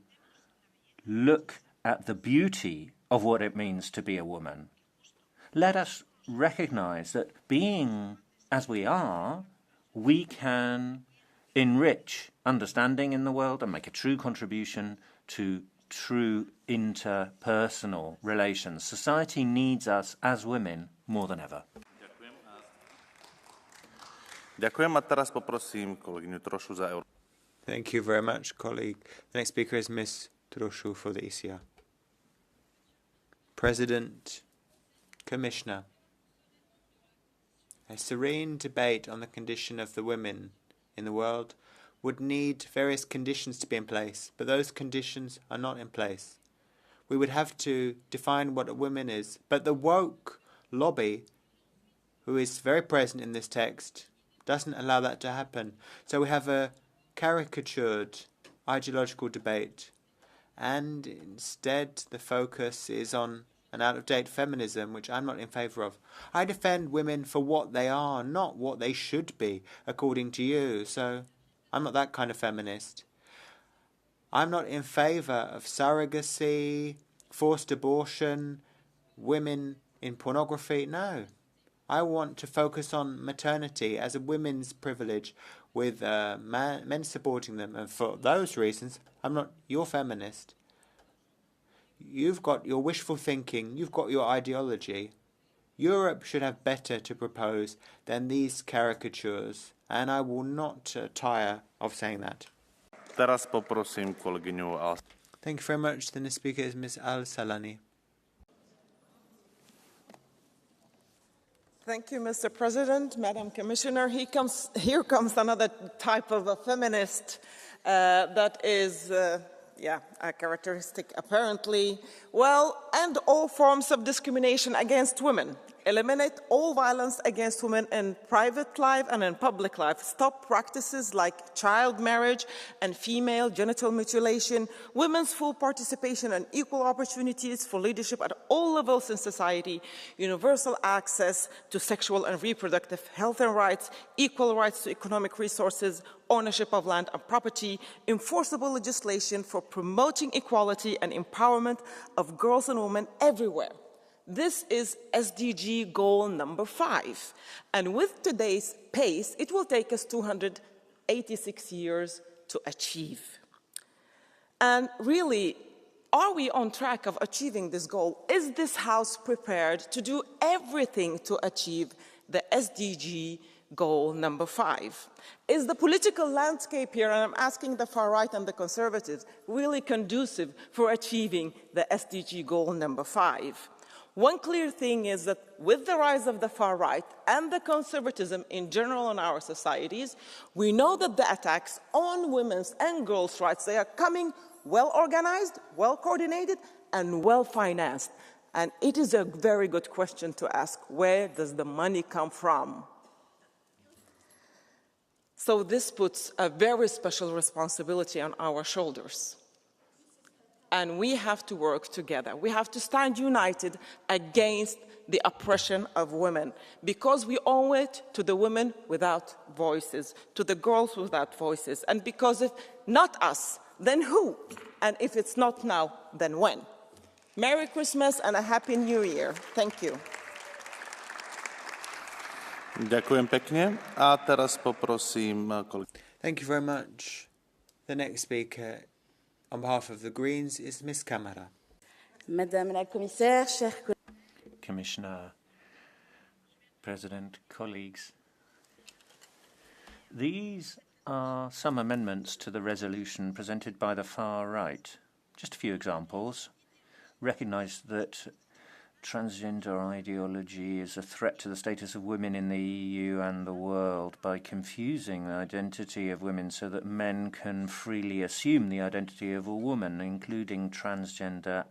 look at the beauty of what it means to be a woman. Let us recognize that being as we are, we can enrich understanding in the world and make a true contribution to true interpersonal relations. Society needs us as women more than ever. Ďakujem a teraz poprosím kolegyňu Trošu za Euro. Thank you very much, colleague. The next speaker is Ms. Troshu for the ECR. President, Commissioner, a serene debate on the condition of the women in the world would need various conditions to be in place, but those conditions are not in place. We would have to define what a woman is, but the woke lobby, who is very present in this text, doesn't allow that to happen. So we have a caricatured ideological debate, and instead the focus is on an out-of-date feminism, which I'm not in favour of. I defend women for what they are, not what they should be, according to you. So I'm not that kind of feminist. I'm not in favour of surrogacy, forced abortion, women in pornography. No. I want to focus on maternity as a women's privilege with men supporting them. And for those reasons, I'm not your feminist. You've got your wishful thinking. You've got your ideology. Europe should have better to propose than these caricatures. And I will not tire of saying that. Teraz poprosím kolegyňu Thank you very much. The next speaker is Ms. Al-Salani. Thank you, Mr. President, Madam Commissioner. Here comes another type of a feminist that is, a characteristic apparently. Well, end all forms of discrimination against women. Eliminate all violence against women in private life and in public life. Stop practices like child marriage and female genital mutilation. Women's full participation and equal opportunities for leadership at all levels in society. Universal access to sexual and reproductive health and rights. Equal rights to economic resources. Ownership of land and property. Enforceable legislation for promoting equality and empowerment of girls and women everywhere. This is SDG goal number 5. And with today's pace, it will take us 286 years to achieve. And really, are we on track of achieving this goal? Is this House prepared to do everything to achieve the SDG goal number 5? Is the political landscape here, and I'm asking the far right and the conservatives, really conducive for achieving the SDG goal number 5? One clear thing is that with the rise of the far right and the conservatism in general in our societies, we know that the attacks on women's and girls' rights, they are coming well organized, well coordinated, and well financed. And it is a very good question to ask, where does the money come from? So this puts a very special responsibility on our shoulders. And we have to work together. We have to stand united against the oppression of women, because we owe it to the women without voices, to the girls without voices. And because if not us, then who? And if it's not now, then when? Merry Christmas and a Happy New Year. Thank you. Ďakujem pekne. A teraz poprosím Thank you very much. The next speaker on behalf of the Greens is Ms. Camara. Madame la Commissaire, chers collègues. Commissioner, President, colleagues. These are some amendments to the resolution presented by the far right. Just a few examples. Recognise that transgender ideology is a threat to the status of women in the EU and the world by confusing the identity of women so that men can freely assume the identity of a woman, including transgender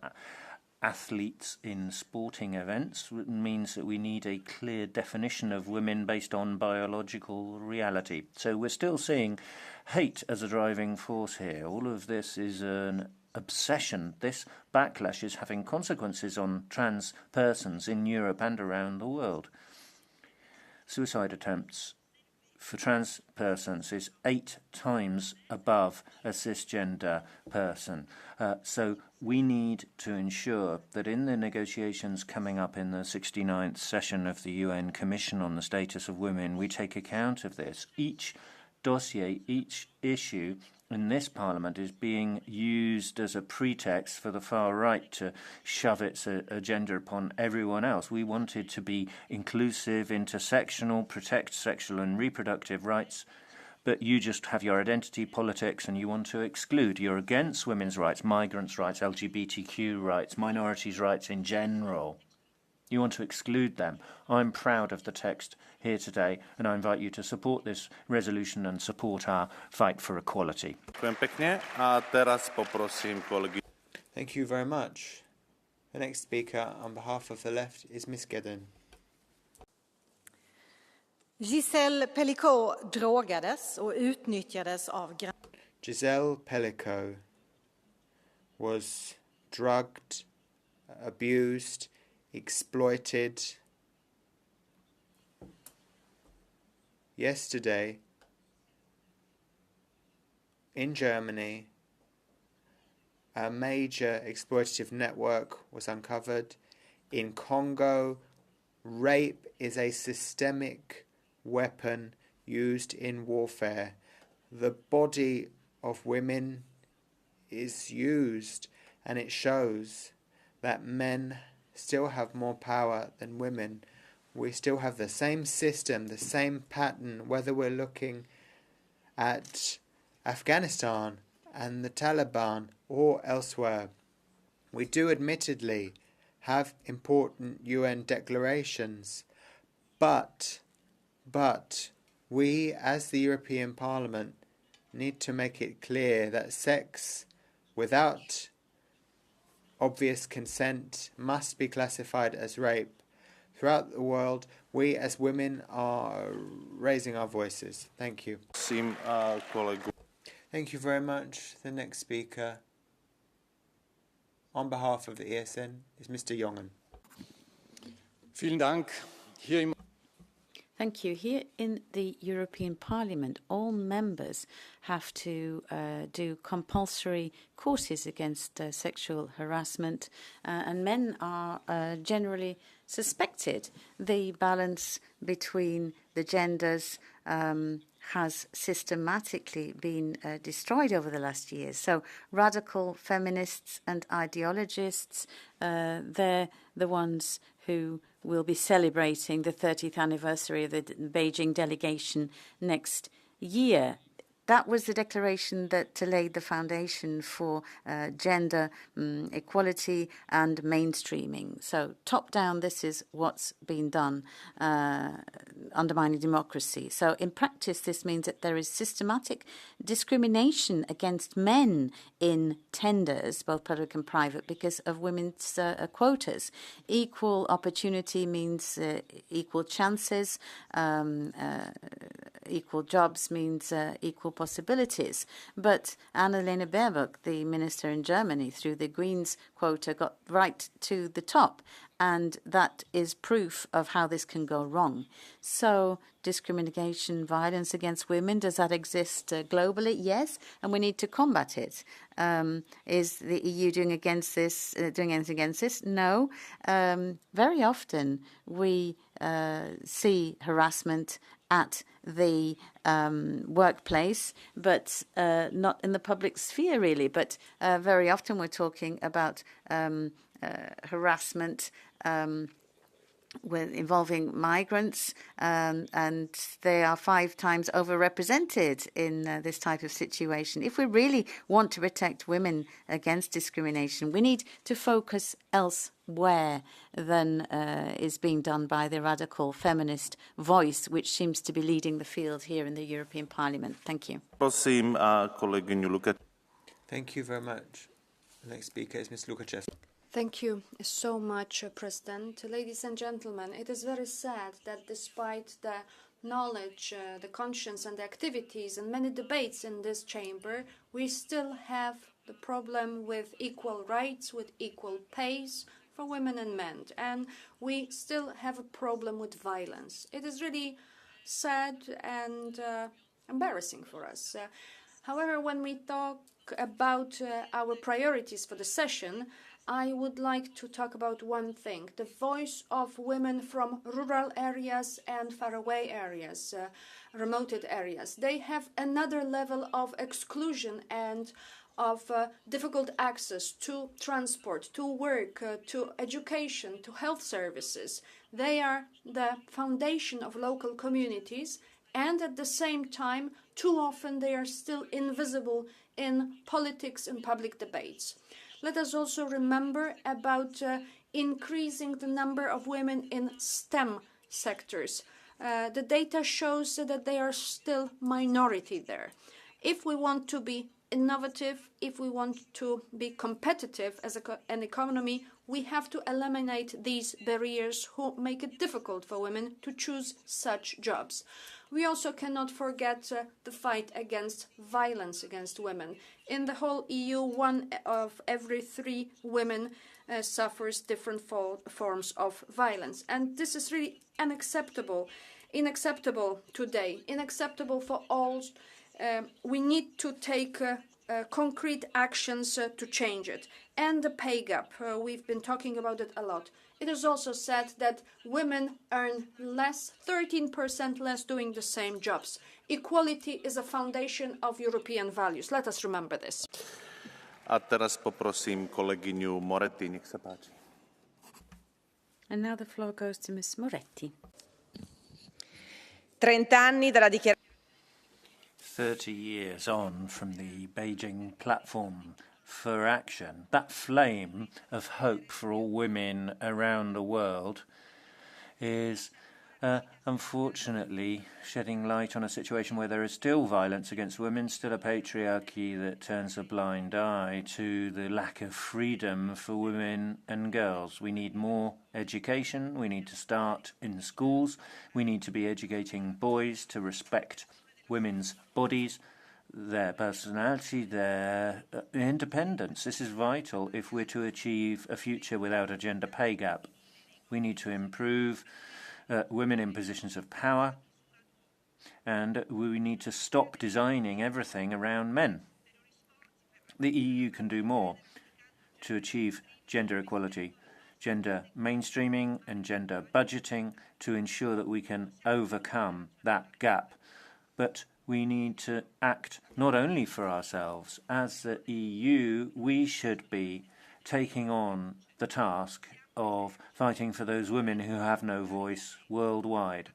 athletes in sporting events. It means that we need a clear definition of women based on biological reality. So we're still seeing hate as a driving force here. All of this is an obsession. This backlash is having consequences on trans persons in Europe and around the world. Suicide attempts for trans persons is 8 times above a cisgender person. So we need to ensure that in the negotiations coming up in the 69th session of the UN Commission on the Status of Women, we take account of this. Each dossier, each issue in this Parliament is being used as a pretext for the far right to shove its agenda upon everyone else. We wanted to be inclusive, intersectional, protect sexual and reproductive rights, but you just have your identity politics and you want to exclude. You're against women's rights, migrants' rights, LGBTQ rights, minorities' rights in general. You want to exclude them. I'm proud of the text here today, and I invite you to support this resolution and support our fight for equality. Thank you very much. The next speaker on behalf of the left is Ms. Gedden. Giselle Pellicot drogades och utnyttjades av Giselle Pellicot was drugged, abused, exploited. Yesterday, in Germany, a major exploitative network was uncovered. In Congo, Rape is a systemic weapon used in warfare. The body of women is used, and it shows that men still have more power than women. We still have the same system, the same pattern, whether we're looking at Afghanistan and the Taliban or elsewhere. We do admittedly have important UN declarations, but we as the European Parliament need to make it clear that sex without obvious consent must be classified as rape. Throughout the world, we as women are raising our voices. Thank you. Thank you very much. The next speaker, on behalf of the ESN, is Mr. Jongen. Vielen Dank. Hier im Thank you. Here in the European Parliament, all members have to do compulsory courses against sexual harassment, and men are generally suspected. The balance between the genders has systematically been destroyed over the last years. So radical feminists and ideologists, they're the ones who will be celebrating the 30th anniversary of the Beijing delegation next year. That was the declaration that laid the foundation for gender equality and mainstreaming. So top down, this is what's been done, undermining democracy. So in practice, this means that there is systematic discrimination against men in tenders, both public and private, because of women's quotas. Equal opportunity means equal chances. Equal jobs means equal possibilities. But Annalena Baerbock, the minister in Germany, through the Greens quota, got right to the top. And that is proof of how this can go wrong. So discrimination, violence against women, does that exist globally? Yes, and we need to combat it. Is the EU doing anything against this? No. Very often we see harassment at the workplace, but not in the public sphere, really. But very often we're talking about harassment involving migrants, and they are 5 times overrepresented in this type of situation. If we really want to protect women against discrimination, we need to focus elsewhere than is being done by the radical feminist voice, which seems to be leading the field here in the European Parliament. Thank you. Thank you very much. The next speaker is Ms. Lukachev. Thank you so much, President. Ladies and gentlemen, it is very sad that despite the knowledge, the conscience and the activities and many debates in this chamber, we still have the problem with equal rights, with equal pays for women and men. And we still have a problem with violence. It is really sad and embarrassing for us. However, when we talk about our priorities for the session, I would like to talk about one thing: the voice of women from rural areas and faraway areas, remote areas. They have another level of exclusion and of difficult access to transport, to work, to education, to health services. They are the foundation of local communities, and at the same time, too often they are still invisible in politics and public debates. Let us also remember about increasing the number of women in STEM sectors. The data shows that they are still minority there. If we want to be innovative, if we want to be competitive as an economy, we have to eliminate these barriers who make it difficult for women to choose such jobs. We also cannot forget the fight against violence against women. In the whole EU, 1 of every 3 women suffers different forms of violence. And this is really unacceptable, inacceptable today, inacceptable for all. We need to take concrete actions to change it. And the pay gap, we've been talking about it a lot. It is also said that women earn less, 13% less doing the same jobs. Equality is a foundation of European values. Let us remember this. A teraz poprosím kolegyňu Moretti, nech sa páči. And now the floor goes to Ms. Moretti. 30 anni dalla dichiarazione. 30 years on from the Beijing platform for action, that flame of hope for all women around the world is unfortunately shedding light on a situation where there is still violence against women, still a patriarchy that turns a blind eye to the lack of freedom for women and girls. We need more education. We need to start in schools. We need to be educating boys to respect women's bodies, their personality, their independence. This is vital if we're to achieve a future without a gender pay gap. We need to improve women in positions of power, and we need to stop designing everything around men. The EU can do more to achieve gender equality, gender mainstreaming and gender budgeting to ensure that we can overcome that gap. But we need to act not only for ourselves. As the EU, we should be taking on the task of fighting for those women who have no voice worldwide.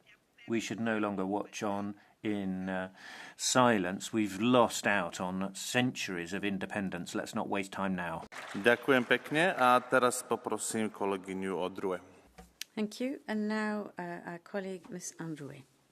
We should no longer watch on in silence. We've lost out on centuries of independence. Let's not waste time now. Ďakujem pekne a teraz poprosím kolegyňu Odrue. Thank you. And now our colleague, Ms. Androuet.